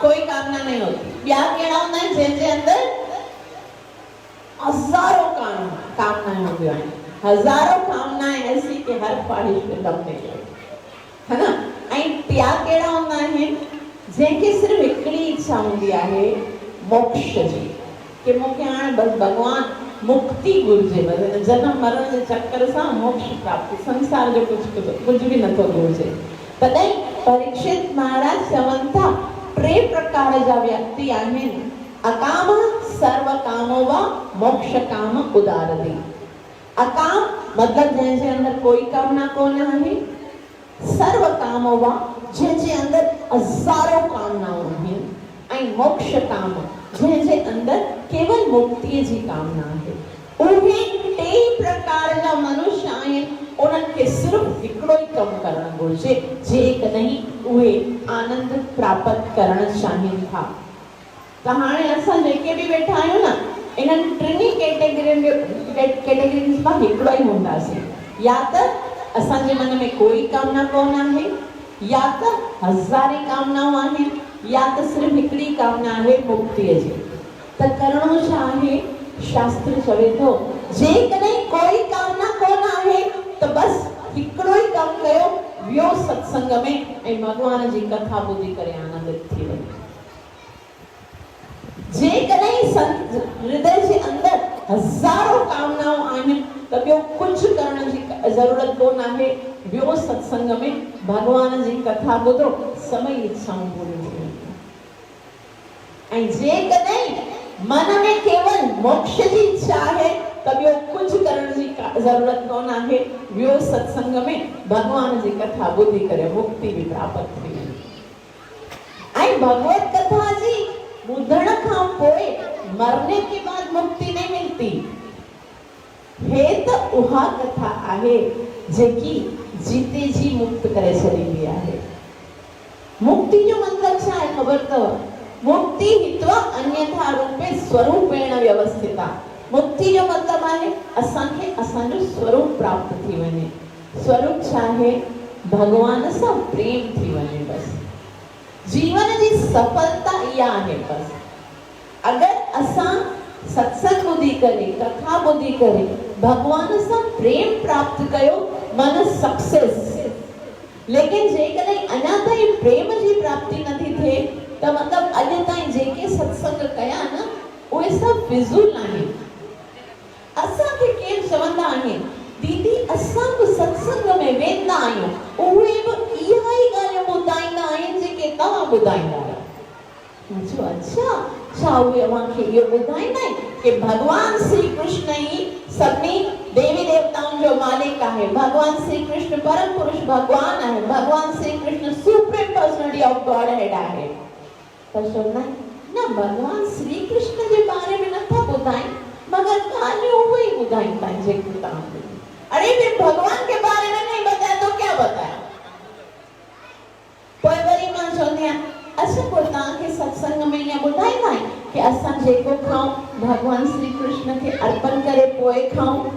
Speaker 1: कोई कामना नहीं होती। ॿिया कहिड़ा हूंदा आहिनि जंहिंजे अंदरि हज़ारों कामनाएं हूंदियूं आहिनि, हज़ारों कामनाएं ऐसी कि हर ख्वाहिश में दम निकिरे, है ना। ऐं ॿिया कहिड़ा हूंदा आहिनि जंहिंखे सिर्फ़ु हिकिड़ी इच्छा हूंदी आहे मोक्ष जी, कि मूंखे हाणे बसि भॻवानु मुक्ति घुरिजे, बसि जनम मरण जे चक्कर सां मोक्ष प्राप्ति, संसार जो कुझु बि नथो घुरिजे। तॾहिं परीक्षित महाराज चवनि था टे प्रकार जा व्यक्ति आहिनि, अकाम सर्व कामो वा मोक्ष काम उदारती। अकाम मतलब जंहिंजे अंदर कोई कामना कोन आहे, सर्व कामो वा जंहिंजे अंदर हज़ारों कामनाऊं आहिनि, ऐं मोक्ष काम जंहिंजे अंदर केवल मुक्तिअ जी कामना आहे। उहे टे प्रकार जा मनुष्य आहिनि, उन्हनि खे सिर्फ़ु हिकिड़ो ई कमु करणु घुरिजे जेकॾहिं उहे आनंद प्राप्त करणु चाहिनि था। त हाणे असां जेके बि वेठा आहियूं न, इन्हनि टिनी कैटेगरीज़ मां हिकिड़ो ई हूंदासीं। या त असांजे मन में कोई कामना कोन आहे, या त हज़ारे कामनाऊं आहिनि, या त सिर्फ़ु हिकिड़ी कामना आहे मुक्तिअ जी। त करणो छा आहे? शास्त्र चवे थो जेकॾहिं कोई कामना कोन आहे त बसि हिकिड़ो ई कमु कयो, वियो सत्संग में ऐं भॻवान जी कथा ॿुधी करे आनंदित थी वञो। जेकॾहिं हृदय जे अंदर हज़ारों कामनाऊं आहिनि त ॿियो कुझु करण जी ज़रूरत कोन आहे, वियो सत्संग में भॻवान जी कथा ॿुधो, समय इच्छाऊं पूरी थी वेंदियूं। ऐं जेकॾहिं मन में केवल मोक्ष जी इच्छा आहे त ॿियो कुझु करण जी ज़रूरत कोन आहे, वियो सत्संग में भॻवान जी कथा ॿुधी करे मुक्ति बि प्राप्त थी वेंदी। ऐं भगवत कथा जी ॿुधण खां पोइ मरने के बाद मुक्ति नहीं मिलती है, त उहा कथा आहे जेकी जीते जी मुक्त करे छॾींदी आहे। मुक्ति जो मतलब छा आहे ख़बर अथव? मुक्ति हित्वा अन्यथा रूपे स्वरूपेण व्यवस्थिता। मुक्ति जो मतलब आहे असांखे असांजो स्वरूप प्राप्त थी वञे। स्वरूप छा आहे? भगवान सां प्रेम थी वञे। बस जीवन जी सफलता इहा आहे। बस अगर असां सत्संग ॿुधी करे, कथा ॿुधी करे भगवान सां प्रेम प्राप्त कयो, मन सक्सेस। लेकिन जेकॾहिं अञा ताईं प्रेम जी प्राप्ति नथी थिए त मतलब अॼु ताईं जेके सत्संग कया न उहे सभु फिज़ूल आहिनि। असांखे केरु चवंदा आहिनि दीदी असां बि सत्संग में वेंदा आहियूं, उहे बि इहा ई ॻाल्हियूं ॿुधाईंदा आहिनि जेके तव्हां ॿुधाईंदा आहियो। मुंहिंजो अच्छा छा उहे अव्हांखे इहो ॿुधाईंदा आहिनि कि भगवान श्री कृष्ण ई सभिनी देवी देवताउनि जो मालिक आहे, भगवान श्री कृष्ण परम पुरुष भगवान आहे, भगवान Shri Krishna supreme personality of Godhead आहे। पर चवंदा आहिनि न भगवान श्री कृष्ण जे बारे में नथा ॿुधाइनि, मगर ॻाल्हियूं उहे ई ॿुधाईंदा आहिनि जेके तव्हां ॿुधायो। अरे फिर भगवान के बारे में नहीं बताया तो क्या बताया? पोइ वरी मां चवंदी आहियां अच्छा पोइ तव्हांखे सत्संग में ईअं ॿुधाईंदा आहिनि कि असां जेको खाऊं भगवान श्री कृष्ण खे अर्पण करे पोइ खाऊं,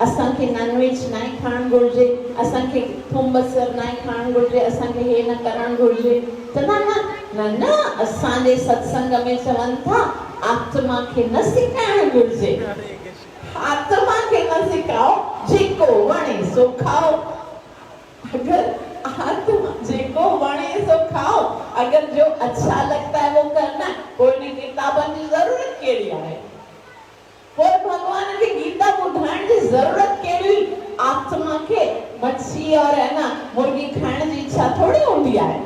Speaker 1: असांखे नॉनवेज न खाइणु घुरिजे, असांखे थूम बसर न खाइणु घुरिजे, असांखे हे न करणु घुरिजे। चवंदा न न असांजे सत्संग में चवनि था आत्मा खे न सिखाइणु घुरिजे, आत्मा खे न सिखाओ, जेको वणे सो खाओ। अगर आत्मा जेको वणे सो खाओ, अगर जो अच्छा लगता है वो करना, कोई किताबन जी जरूरत केड़ी आहे? कोई भगवान की गीता ॿुधाइण जी जरूरत केड़ी? आत्मा के मच्छी और है ना मुर्गी खाइण जी इच्छा थोड़ी हूंदी आहे,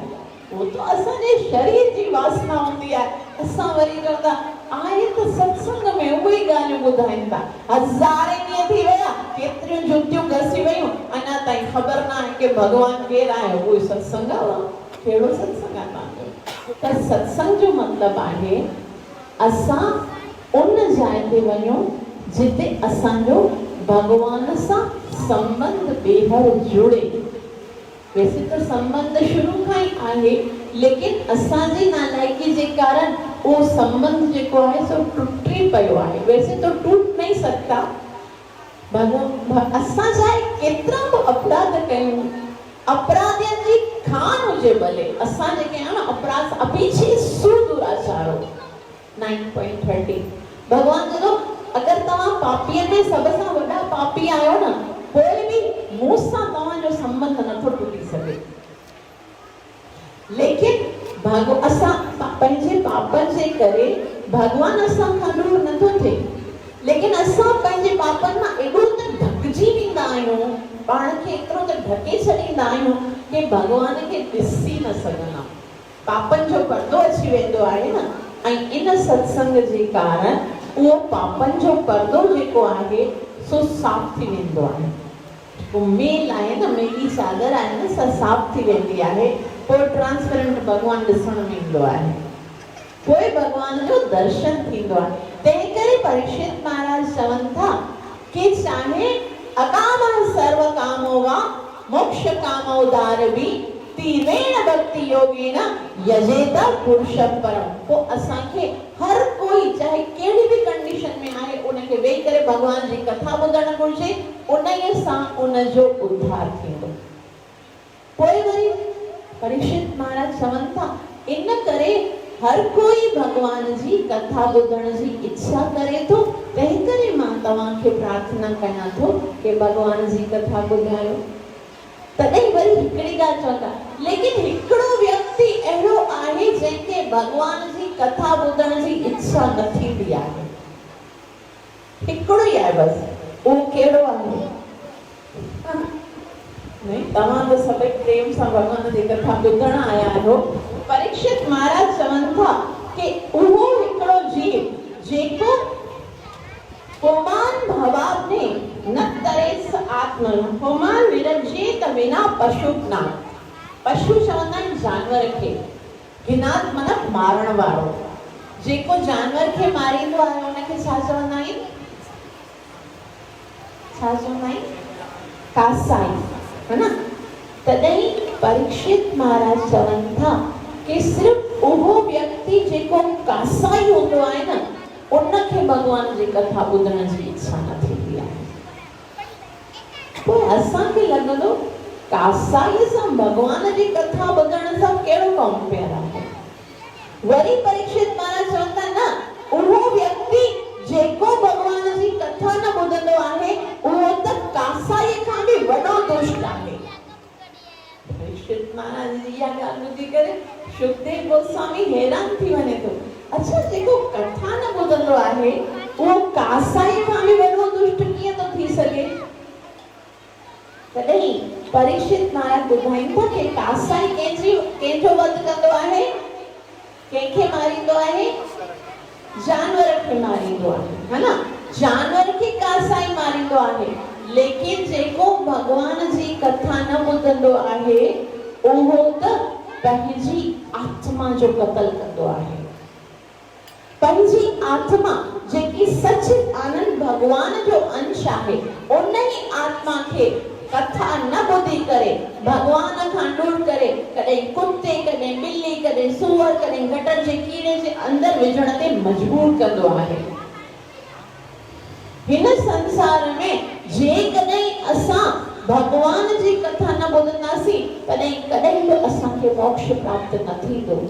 Speaker 1: वो तो असांजे शरीर जी वासना हूंदी आहे। असां वरी चवंदा आहे त सत्संग में उहे ॻाल्हियूं ॿुधाइनि था। हज़ारे ॾींहं थी विया, केतिरियूं जुतियूं घसी वयूं, अञा ताईं ख़बर न आहे कि भगवान केरु आहे। उहो सत्संग आहे, कहिड़ो सत्संग आहे तव्हांजो? त सत्संग जो मतिलबु आहे असां उन जाइ ते वञूं जिते असांजो भगवान सां संबंध ॿेहर जुड़े। वैसे तो संबंध शुरू खां ई आहे, लेकिन असांजी नालायकी जे कारण वो संबंध जेको आहे सो टूटी पियो आहे। वैसे तो टूट नहीं सकता। असां चाहे केतिरा बि अपराध कयूं, अपराधनि जी खान हुजे भले, असां जेके आहियूं न अपराध पीछे 9.30 भगवान चलो अगर तव्हां पापीअ में सब सां वॾा पापी आहियो न पोइ बि मूंसां तव्हांजो संबंध नथो टूटी सघे लेकिन असां पंहिंजे पापनि जे करे भगवान असां खां दूर नथो थिए लेकिन असां पंहिंजे पापनि मां एॾो त ढकिजी वेंदा आहियूं पाण खे एतिरो त ढके छॾींदा आहियूं कि भगवान खे ॾिसी न सघंदा पापनि जो पर्दो अची वेंदो आहे न ऐं इन सत्संग जे कारण उहो पापनि जो पर्दो जेको आहे सो साफ़ थी वेंदो आहे वो मेल आहे न मेली चादर आहे न सा साफ़ थी वेंदी आहे पोइ ट्रांसपेरेंट भगवान ॾिसण में ईंदो आहे पोइ भगवान जो दर्शन थींदो आहे तंहिं करे परीक्षित महाराज चवनि था कि चाहे अकाम सर्व कामो वा मोक्ष कामो दारवी तीव्रेण भक्ति योगेन यजेत पुरुष परम पोइ असांखे हर कोई चाहे कहिड़ी बि कंडीशन में आहे उनखे वेही करे भगवान जी कथा ॿुधणु घुरिजे उन्हीअ सां उनजो उद्धार थींदो पोइ वरी परीक्षित महाराज चवनि था इन करे हर कोई भगवान जी कथा ॿुधण जी इच्छा करे थो तंहिं करे मां तव्हांखे प्रार्थना कयां थो कि भगवान जी कथा ॿुधायो तॾहिं वरी हिकिड़ी ॻाल्हि चवंदा लेकिन हिकिड़ो व्यक्ति अहिड़ो आहे जंहिंखे भगवान जी कथा ॿुधण जी इच्छा न थींदी आहे हिकिड़ो ई आहे बसि उहो कहिड़ो आहे नहीं तव्हां त सभई प्रेम सां भगवान जी कथा ॿुधण आया आहियो परीक्षित महाराज चवनि था कि उहो हिकिड़ो जीव जेको पुमान भवाग्ने न तरेस आत्मा पुमान विरजेत विना पशुना पशु चवंदा आहिनि जानवर खे गिनात मतलब मारण वारो जेको जानवर खे मारींदो आहे उनखे छा चवंदा आहिनि छा चवंदा आहिनि कासाई है ना तॾहिं परीक्षित महाराज चवनि था कि सिर्फ उहो व्यक्ति जेको कासाई हूंदो आहे न उनखे भगवान जी कथा ॿुधण जी इच्छा न थींदी आहे पोइ असांखे लॻंदो कासाई सां भगवान जी कथा ॿुधण सां कहिड़ो कंपेयर आहे वरी परीक्षित महाराज चवंदा न उहो व्यक्ति जेको भगवान जी कथा न ॿुधंदो आहे उहो त कासाई खां बि वॾो दुष्ट आहे परीक्षित महाराज जी इहा ॻाल्हि ॿुधी करे शुकदेव गोस्वामी हैरान थी वञे थो अच्छा जेको कथा न ॿुधंदो आहे उहो कासाई खां बि वॾो दुष्ट कीअं थो थी सघे तॾहिं परीक्षित महाराज ॿुधाइनि था कि कासाई कंहिंजो वध कंदो आहे कंहिंखे मारींदो आहे जानवर खे मारींदो आहे है ना जानवर खे कासाई मारींदो आहे लेकिन जेको भगवान जी कथा न ॿुधंदो आहे उहो त पंहिंजी आत्मा जो क़त्ल कंदो आहे पंहिंजी आत्मा जेकी सचित आनंद भगवान जो अंश आहे उन ई आत्मा खे कथा न ॿुधी करे भगवान खां दूर करे कॾहिं कुत्ते कॾहिं ॿिली कॾहिं सूअर कॾहिं गटर जे कीड़े जे अंदर विझण ते मजबूर कंदो आहे हिन संसार में जेकॾहिं असां भगवान जी कथा न ॿुधंदासीं तॾहिं कॾहिं बि असांखे मोक्ष प्राप्त न थींदो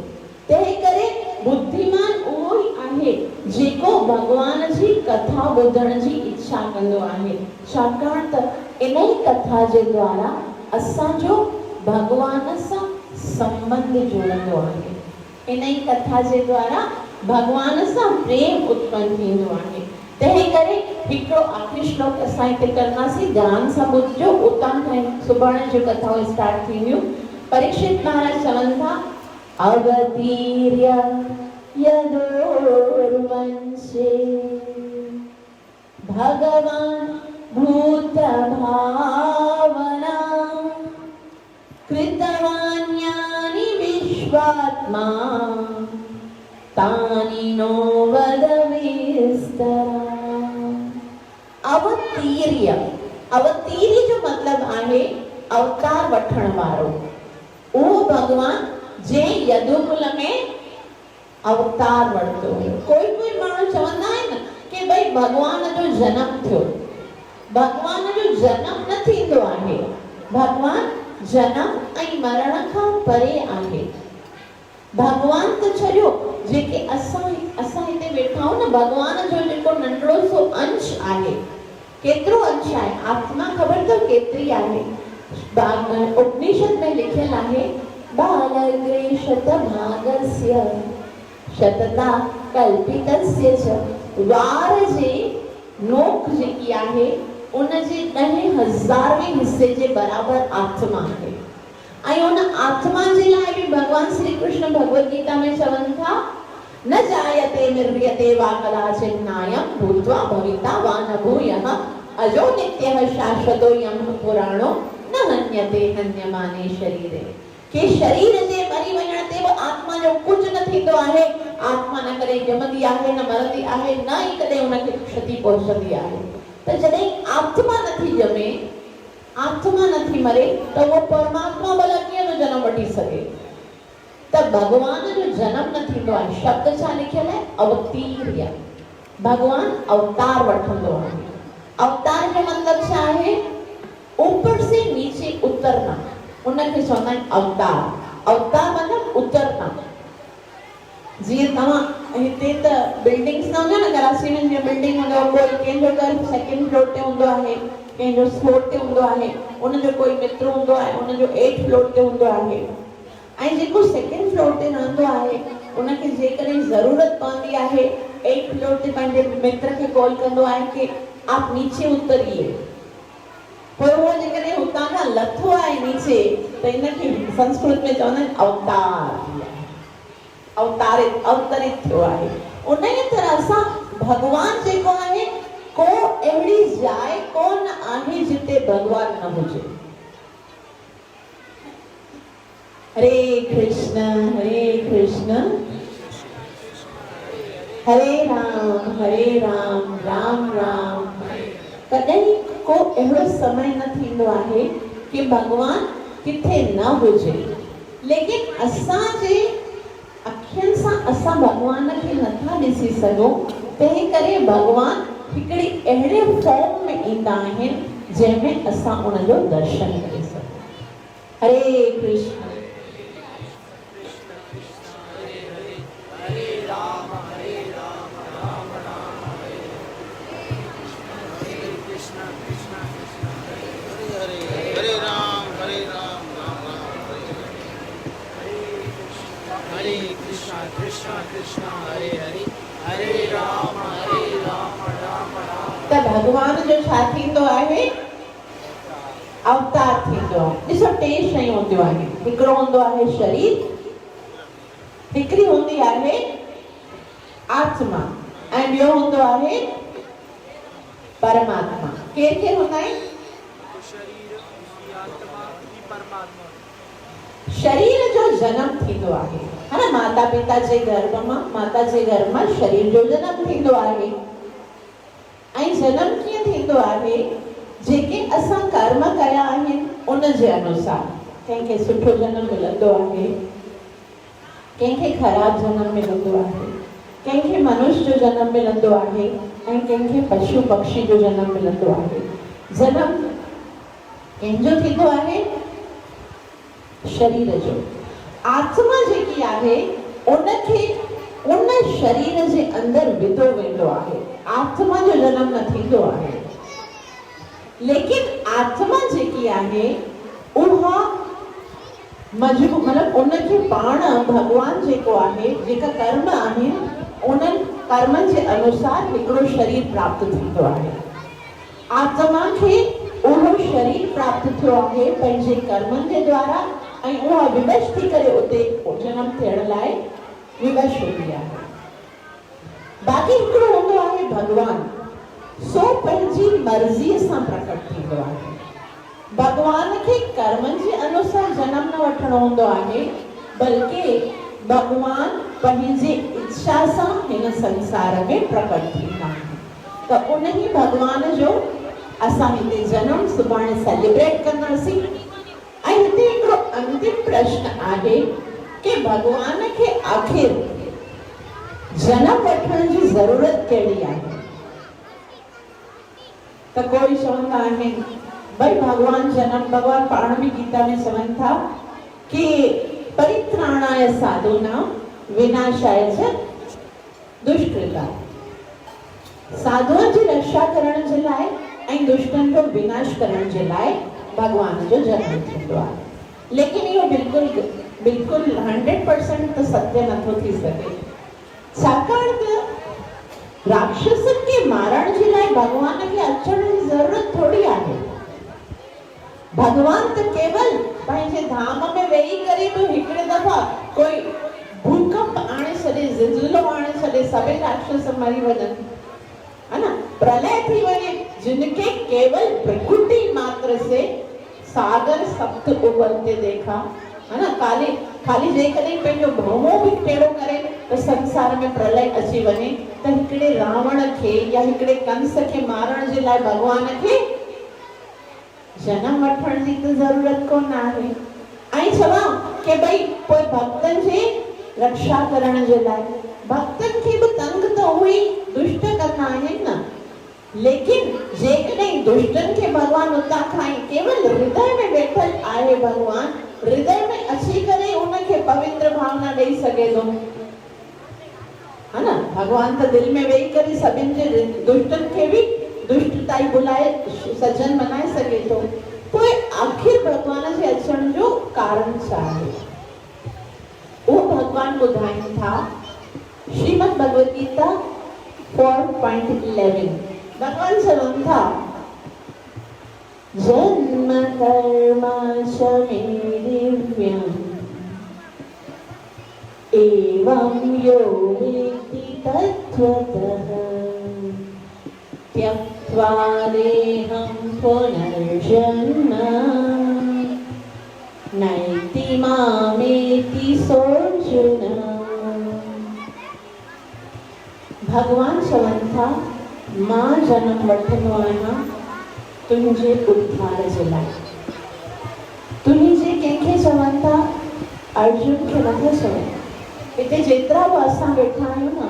Speaker 1: तंहिं करे बुद्धिमान उहो ई आहे जेको भगवान जी कथा ॿुधण जी इच्छा कंदो आहे छाकाणि त इन ई कथा जे द्वारा असांजो भगवान सां संबंध जुड़ंदो आहे इन ई कथा जे द्वारा भगवान सां प्रेम उत्पन्न थींदो आहे तंहिं करे हिकिड़ो आख़िरी श्लोक असां हिते करंदासीं ध्यान सां ॿुधजो उतां खां सुभाणे जूं कथाऊं स्टार्ट थींदियूं परीक्षित महाराज चवनि था अवतीर्य यदोर्वंशे भगवान भूत भावना कृतवान्यानि विश्वात्मा तानि नो वद विस्तरा अवतीर्य अवतीर्य जो मतलब आहे अवतार वठण वारो उहो भगवान जे यदुकुल में अवतार वठतो कोई माण्हू चवंदा आहिनि कि भई भगवान जो जन्म थियो भगवान जो जन्म न थींदो आहे भगवान जन्म ऐं मरण खां परे आहे भगवान त छॾियो जेके असां हिते वेठा आहियूं न, भगवान जो जेको नंढड़ो सो अंश आहे, केतिरो अंश आहे, आत्मा ख़बर अथव केतिरी आहे? उपनिषद में लिखियल आहे, बालग्रे शतभागस्य शतता कल्पितस्य च। वार जे नोक जेकी आहे उन जे 10,000वें हिस्से जे बराबर आत्मा आहे। ऐं उन आत्मा जे लाइ बि भगवान श्री कृष्ण भगवद गीता में चवनि था, न जायते निर्व्यते वा कदाचित् नायं भूत्वा भविता वा न भूयः अजो नित्यः शाश्वतो यमः पुराणो न हन्यते हन्यमाने शरीरे। के शरीर जे मरी वञण ते बि आत्मा जो कुझु न थींदो आहे। आत्मा न करे जमंदी आहे, न मरंदी आहे, न ई कॾहिं उनखे क्षति पहुचंदी आहे। त जॾहिं आत्मा नथी ॼमे, आत्मा नथी मरे, त उहो परमात्मा भला कीअं जो जनम वठी सघे? त भगवान जो जनम न थींदो आहे। शब्द छा लिखियल आहे? अवतीर्य। भगवान अवतार वठंदो आहे। अवतार जो मतलब छा आहे? ऊपर से नीचे उतरना, उनखे चवंदा आहिनि अवतार। अवतार मतलब उतरना। जीअं तव्हां हिते त बिल्डिंग्स न हूंदियूं न, कराची में जीअं बिल्डिंग हूंदो, कोई कंहिंजो घर सेकंड फ्लोर ते हूंदो आहे, कंहिंजो फ्लोर ते हूंदो आहे, उनजो कोई मित्र हूंदो आहे, उनजो 8th फ्लोर ते हूंदो आहे। ऐं जेको सेकंड फ्लोर ते रहंदो आहे, उनखे जेकॾहिं ज़रूरत पवंदी आहे, 8th फ्लोर ते पंहिंजे मित्र खे कॉल कंदो आहे कि आप नीचे उतरिए। पर वो जेकॾहिं हुतां खां लथो आहे नीचे, त इनखे संस्कृत में चवंदा आहिनि अवतार। अवतारित, अवतरित थियो आहे। उन ई तरह सां भगवान जेको आहे, को अहिड़ी जाइ कोन आहे जिते भगवान न हुजे। हरे कृष्ण हरे राम राम राम। कॾहिं को अहिड़ो समय न थींदो आहे कि भगवान किथे न हुजे। लेकिन असांजे अखियुनि सां असां भगवान खे नथा ॾिसी सघूं, तंहिं करे भगवान हिकिड़ी अहिड़े फॉर्म में ईंदा आहिनि जंहिंमें असां उनजो दर्शन करे सघूं। हरे कृष्ण
Speaker 2: कृष्ण कृष्ण हरे हरे हरे राम राम राम।
Speaker 1: त भगवान जो छा थींदो आहे? अवतार थींदो आहे। ॾिसो, टे शयूं हूंदियूं आहिनि। हिकिड़ो हूंदो आहे शरीर, हिकिड़ी हूंदी आहे आत्मा, ऐं ॿियो हूंदो आहे परमात्मा। केर केर हूंदा आहिनि?
Speaker 2: शरीर, आत्मा, परमात्मा।
Speaker 1: शरीर जो जन्म थींदो आहे, है ना? माता पिता जे गर्भ मां शरीर जो जन्म थींदो आहे। ऐं जन्म कीअं थींदो आहे? जेके असां कर्म कया आहिनि उन जे अनुसार। कंहिंखे सुठो जन्म मिलंदो आहे, कंहिंखे ख़राब जन्म मिलंदो आहे, कंहिंखे मनुष्य जो जन्म मिलंदो आहे, ऐं कंहिंखे पशु पक्षी जो जन्म मिलंदो आहे। जन्म कंहिंजो थींदो आहे? शरीर जो। आत्मा जेकी आहे उनखे उन शरीर जे अंदरि विधो वेंदो आहे। आत्मा जो जन्म न थींदो आहे। लेकिन आत्मा जेकी आहे उहा मतलब उनखे पाण भगवान जेको आहे, जेका कर्म आहिनि उन्हनि कर्मनि जे अनुसार हिकिड़ो शरीर प्राप्त थींदो आहे। आत्मा खे उहो शरीर प्राप्त थियो आहे पंहिंजे कर्मनि जे द्वारा, ऐं उहा विवश थी करे उते जनम थियण लाइ विवश हूंदी आहे। बाक़ी हिकिड़ो हूंदो आहे भगवान, सो पंहिंजी मर्ज़ीअ सां प्रकट थींदो आहे। भगवान खे कर्मनि जे अनुसार जनम न वठणो हूंदो आहे, बल्कि भगवान पंहिंजी इच्छा सां हिन संसार में प्रकट थींदा आहिनि। त उन ई भगवान जो असां हिते जनम सुभाणे सेलिब्रेट कंदासीं। ऐं हिते हिकिड़ो अंतिम प्रश्न आहे कि भगवान खे आखिर जनम वठण जी ज़रूरत कहिड़ी आहे? त कोई चवंदा आहिनि भाई भगवान पाण भी गीता में चवनि था कि परित्राणाय साधूनां विनाशाय च दुष्कृता। साधुअनि जी रक्षा करण जे लाइ ऐं दुष्टनि जो विनाश करण जे लाइ भगवान जो जन्म थींदो आहे। लेकिन इहो बिल्कुल 100% त सत्य नथो थी सघे, छाकाणि त राक्षसनि खे मारण जे लाइ भगवान खे अचण जी ज़रूरत थोड़ी आहे। भगवान त केवल पंहिंजे धाम में वेही करे बि हिकिड़े दफ़ा कोई भूकंप आणे छॾे, ज़िलज़िलो आणे छॾे, सभई राक्षस मरी वञनि, है ना, प्रलय थी वञे, जिनके केवल प्रकृति मात्र से सागर सप्त उबलते देखा, है ना, खाली जेकॾहिं पंहिंजो भौमो बि टेढ़ो करे त संसार में प्रलय अची वञे, त हिकिड़े रावण खे या हिकिड़े कंस खे मारण जे लाइ भगवान खे जन्म वठण जी त ज़रूरत कोन आहे। ऐं चवां कि भई पोइ भक्तनि जी रक्षा करण जे लाइ भक्तनि खे बि तंग त उहे दुष्ट कंदा आहिनि न, लेकिन जेकॾहिं दुष्टनि खे भगवान उतां खां केवल हृदय में वेठल आहे, भगवान हृदय में अची करे उनखे पवित्र भावना ॾेई सघे थो, है ना। भगवान त दिल में वेही करे सभिनि जे दुष्टनि खे बि दुष्टताई बुलाए सज्जन बनाए सघे थो। पोइ आखिर भगवान जे अचण जो कारण छा आहे, उहो भगवान ॿुधाइनि था। श्रीमद् भगवद गीता 4.11 भगवान चवनि था, जन्म कर्म च मे दिव्यम् एवं यो वेत्ति तत्त्वतः त्यक्त्वा देहं पुनर्जन्म नैति मामेति सोऽर्जुन। भगवान चवनि था, मां जन्म वठंदो आहियां तुंहिंजे उद्धार जे लाइ। तुंहिंजी जे कंहिंखे चवनि था, अर्जुन खे नथो चवनि। हिते जेतिरा बि असां वेठा आहियूं न,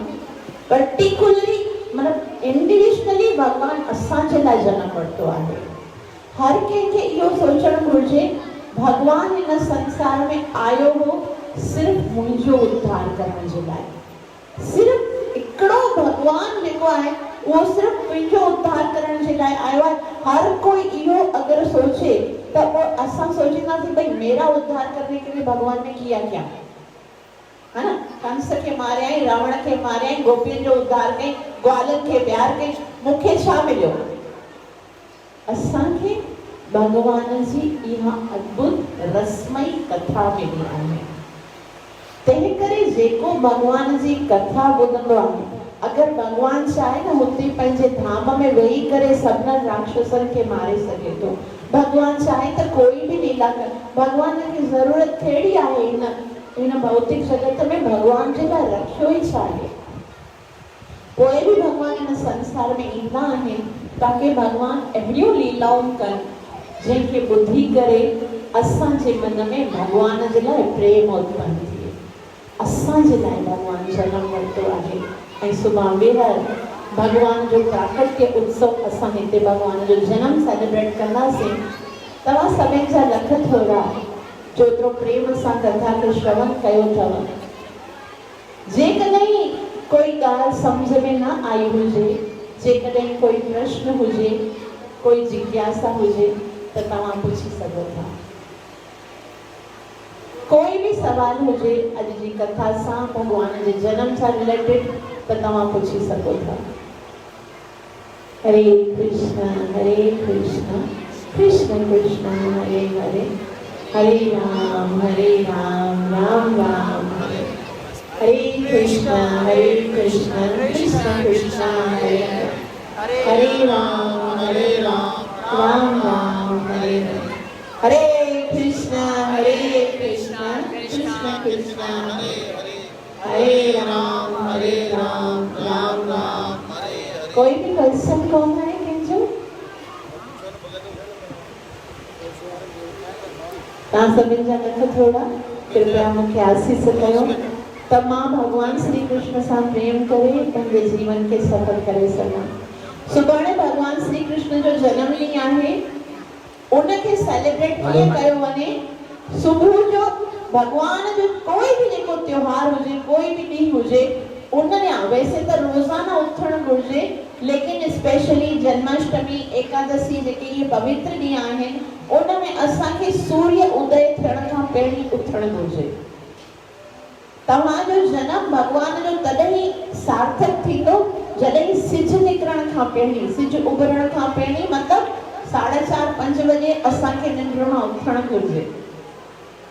Speaker 1: पर्टिकुलरली मतिलबु इंडिविजुअली भगवान असांजे लाइ जनम वरितो आहे। हर कंहिंखे इहो सोचणु घुरिजे, भगवान हिन संसार में आयो हो सिर्फ़ु मुंहिंजो उद्धार करण जे लाइ। सिर्फ़ु हिकिड़ो भगवान जेको आहे वो सिर्फ तुझो उद्धार करण जे लाइ आयो आहे। हर कोई इहो अगर सोचे तो वो असां सोचींदासीं भाई मेरा उद्धार करने के लिए भगवान ने किया क्या, है ना। कंस के मारिया, रावण के मारिया, गोपियन जो उद्धार कई, ग्वालन के प्यार कई, मूंखे छा मिलियो? असां खे भगवान जी इहा अद्भुत रसमई कथा मिली आहे। तंहिं करे जेको भगवान जी कथा ॿुधंदो आहे, अगर भगवान चाहे न हुते पंहिंजे धाम में वेही करे सभिनी राक्षसनि खे मारे सघे थो। भगवान चाहे तो कोई भी लीला कर, भगवान की जरूरत थोड़ी आहे इन भौतिक जगत में। भगवान जे लाइ रखियो ई छा आहे। कोई भी भगवान इन संसार में ईंदा आहिनि ताकि भगवान अहिड़ियूं लीलाऊं कनि जंहिंखे ॿुधी करे असांजे मन में भगवान जे लाइ प्रेम उत्पन्न थिए। असांजे लाइ भगवान जनम वरितो आहे ऐं सुभाणे ॿीहर भगवान जो प्राकट्य उत्सव असां हिते भगवान जो जन्म सेलिब्रेट कंदासीं। तव्हां सभिनि जा लख थोरा जेतिरो प्रेम सां कथा खे श्रवण कयो अथव। जेकॾहिं कोई ॻाल्हि सम्झ में न आई हुजे, जेकॾहिं कोई प्रश्न हुजे, कोई जिज्ञासा हुजे त तव्हां पुछी सघो था। कोई भी सवाल हुजे अॼु जी कथा सां भगवान जे जन्म सां रिलेटेड त तव्हां पुछी सघो था। हरे कृष्ण कृष्ण कृष्ण हरे हरे, हरे राम राम राम हरे। हरे कृष्ण कृष्ण कृष्ण हरे हरे, हरे राम राम राम हरे हरे। हरे कृष्ण कृष्ण कृष्ण हरे हरे, हरे राम राम राम हरे हरे। कोई भी क्वेश्चन कौन है कंहिंजो? तव्हां सभिनि जा लख थोड़ा कृपया मूंखे आसीस कयो त मां भगवान श्री कृष्ण सां प्रेम करे पंहिंजे जीवन खे सफल करे सघां। सुभाणे भगवान श्री कृष्ण जो जन्म ॾींहुं आहे, उनखे सेलिब्रेट कीअं कयो वञे। सुबुह जो भगवान जो कोई भी जेको त्योहार हुजे, कोई घुर्जे उन ॾींहुं। वैसे त रोज़ाना उथणु घुर्जे, लेकिन स्पेशली जन्माष्टमी, एकादशी जेके इहे पवित्र ॾींहं आहिनि उन में असांखे सूर्य उदय थियण खां पहिरीं उथणु घुर्जे। तव्हांजो जनम भगवान जो तॾहिं सार्थक थींदो जॾहिं सिज निकिरण खां पहिरीं, सिज उभरण खां पहिरीं, मतिलबु 4:30-5 बजे असांखे निंड मां उथणु घुर्जे।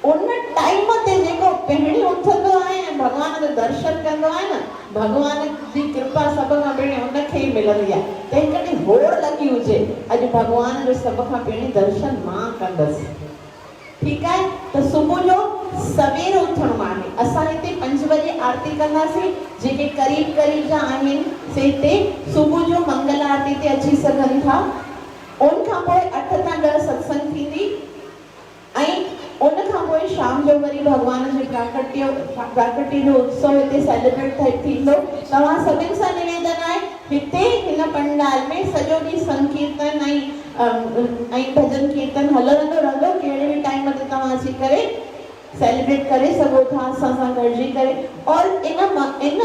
Speaker 1: उन टाइम ते जेको पहिरीं उथंदो आहे ऐं भगवान जो दर्शन कंदो आहे न, भगवान जी कृपा सभ खां पहिरीं उनखे ई मिलंदी आहे। त हिकड़ी होड़ लॻी हुजे अॼु भगवान जो सभ खां पहिरीं दर्शन मां कंदसि। ठीकु आहे, त सुबुह जो सवेर उथणो आहे। असां हिते 5 बजे आरती कंदासीं। जेके करीब जा आहिनि से हिते सुबुह जो मंगल आरती ते अची सघनि था। उन खां पोइ 8 खां 10 सत्संग थींदी ऐं उन खां पोइ शाम जो वरी भगवान जे प्राकट्य जो उत्सव हिते सेलिब्रेट थींदो। तव्हां सभिनि सां निवेदन आहे, हिते हिन पंडाल में सॼो ॾींहुं संकीर्तन ऐं भजन कीर्तन हलंदो रहंदो। कहिड़े बि टाइम ते तव्हां अची करे सेलिब्रेट करे सघो था असां सां गॾिजी करे। और इन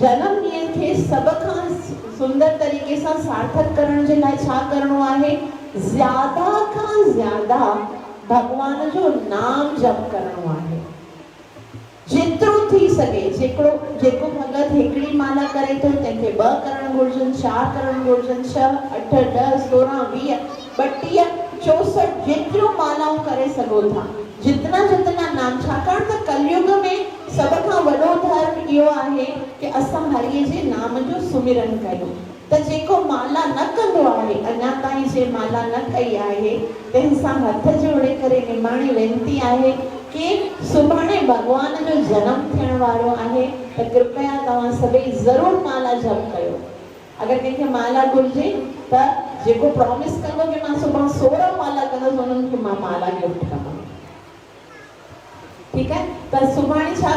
Speaker 1: जनम ॾींहं खे सभ खां सुंदर तरीक़े सां सार्थक करण जे लाइ छा करणो आहे? ज़्यादा खां ज़्यादा भगवान जो नाम जप करणो आहे। जेतिरो थी सघे, जेको भगत हिकिड़ी माला करे थो तंहिंखे 2 करणु घुर्जनि, 4 करणु घुर्जनि, 6, 8, 10, 16, 20, 32, 64 जेतिरियूं मालाऊं करे सघो था। जितना नाम, छाकाणि त कलयुग में सभ खां वॾो धर्म इहो आहे कि असां हरिअ जे नाम जो सुमिरन कयूं। त जेको माला न कंदो आहे, अञा ताईं जे माला न कई आहे, तंहिंसां हथ जोड़े करे निमाणी वेनिती आहे कि सुभाणे भगवान जो जनम थियण वारो आहे, त कृपया तव्हां सभई ज़रूरु माला जप कयो। अगरि कंहिंखे माला घुर्जे त जेको प्रॉमिस कंदो कि मां सुभाणे 16 माला कंदुसि, उन्हनि खे मां माला गिफ्ट कंदमि। ठीकु आहे, त सुभाणे छा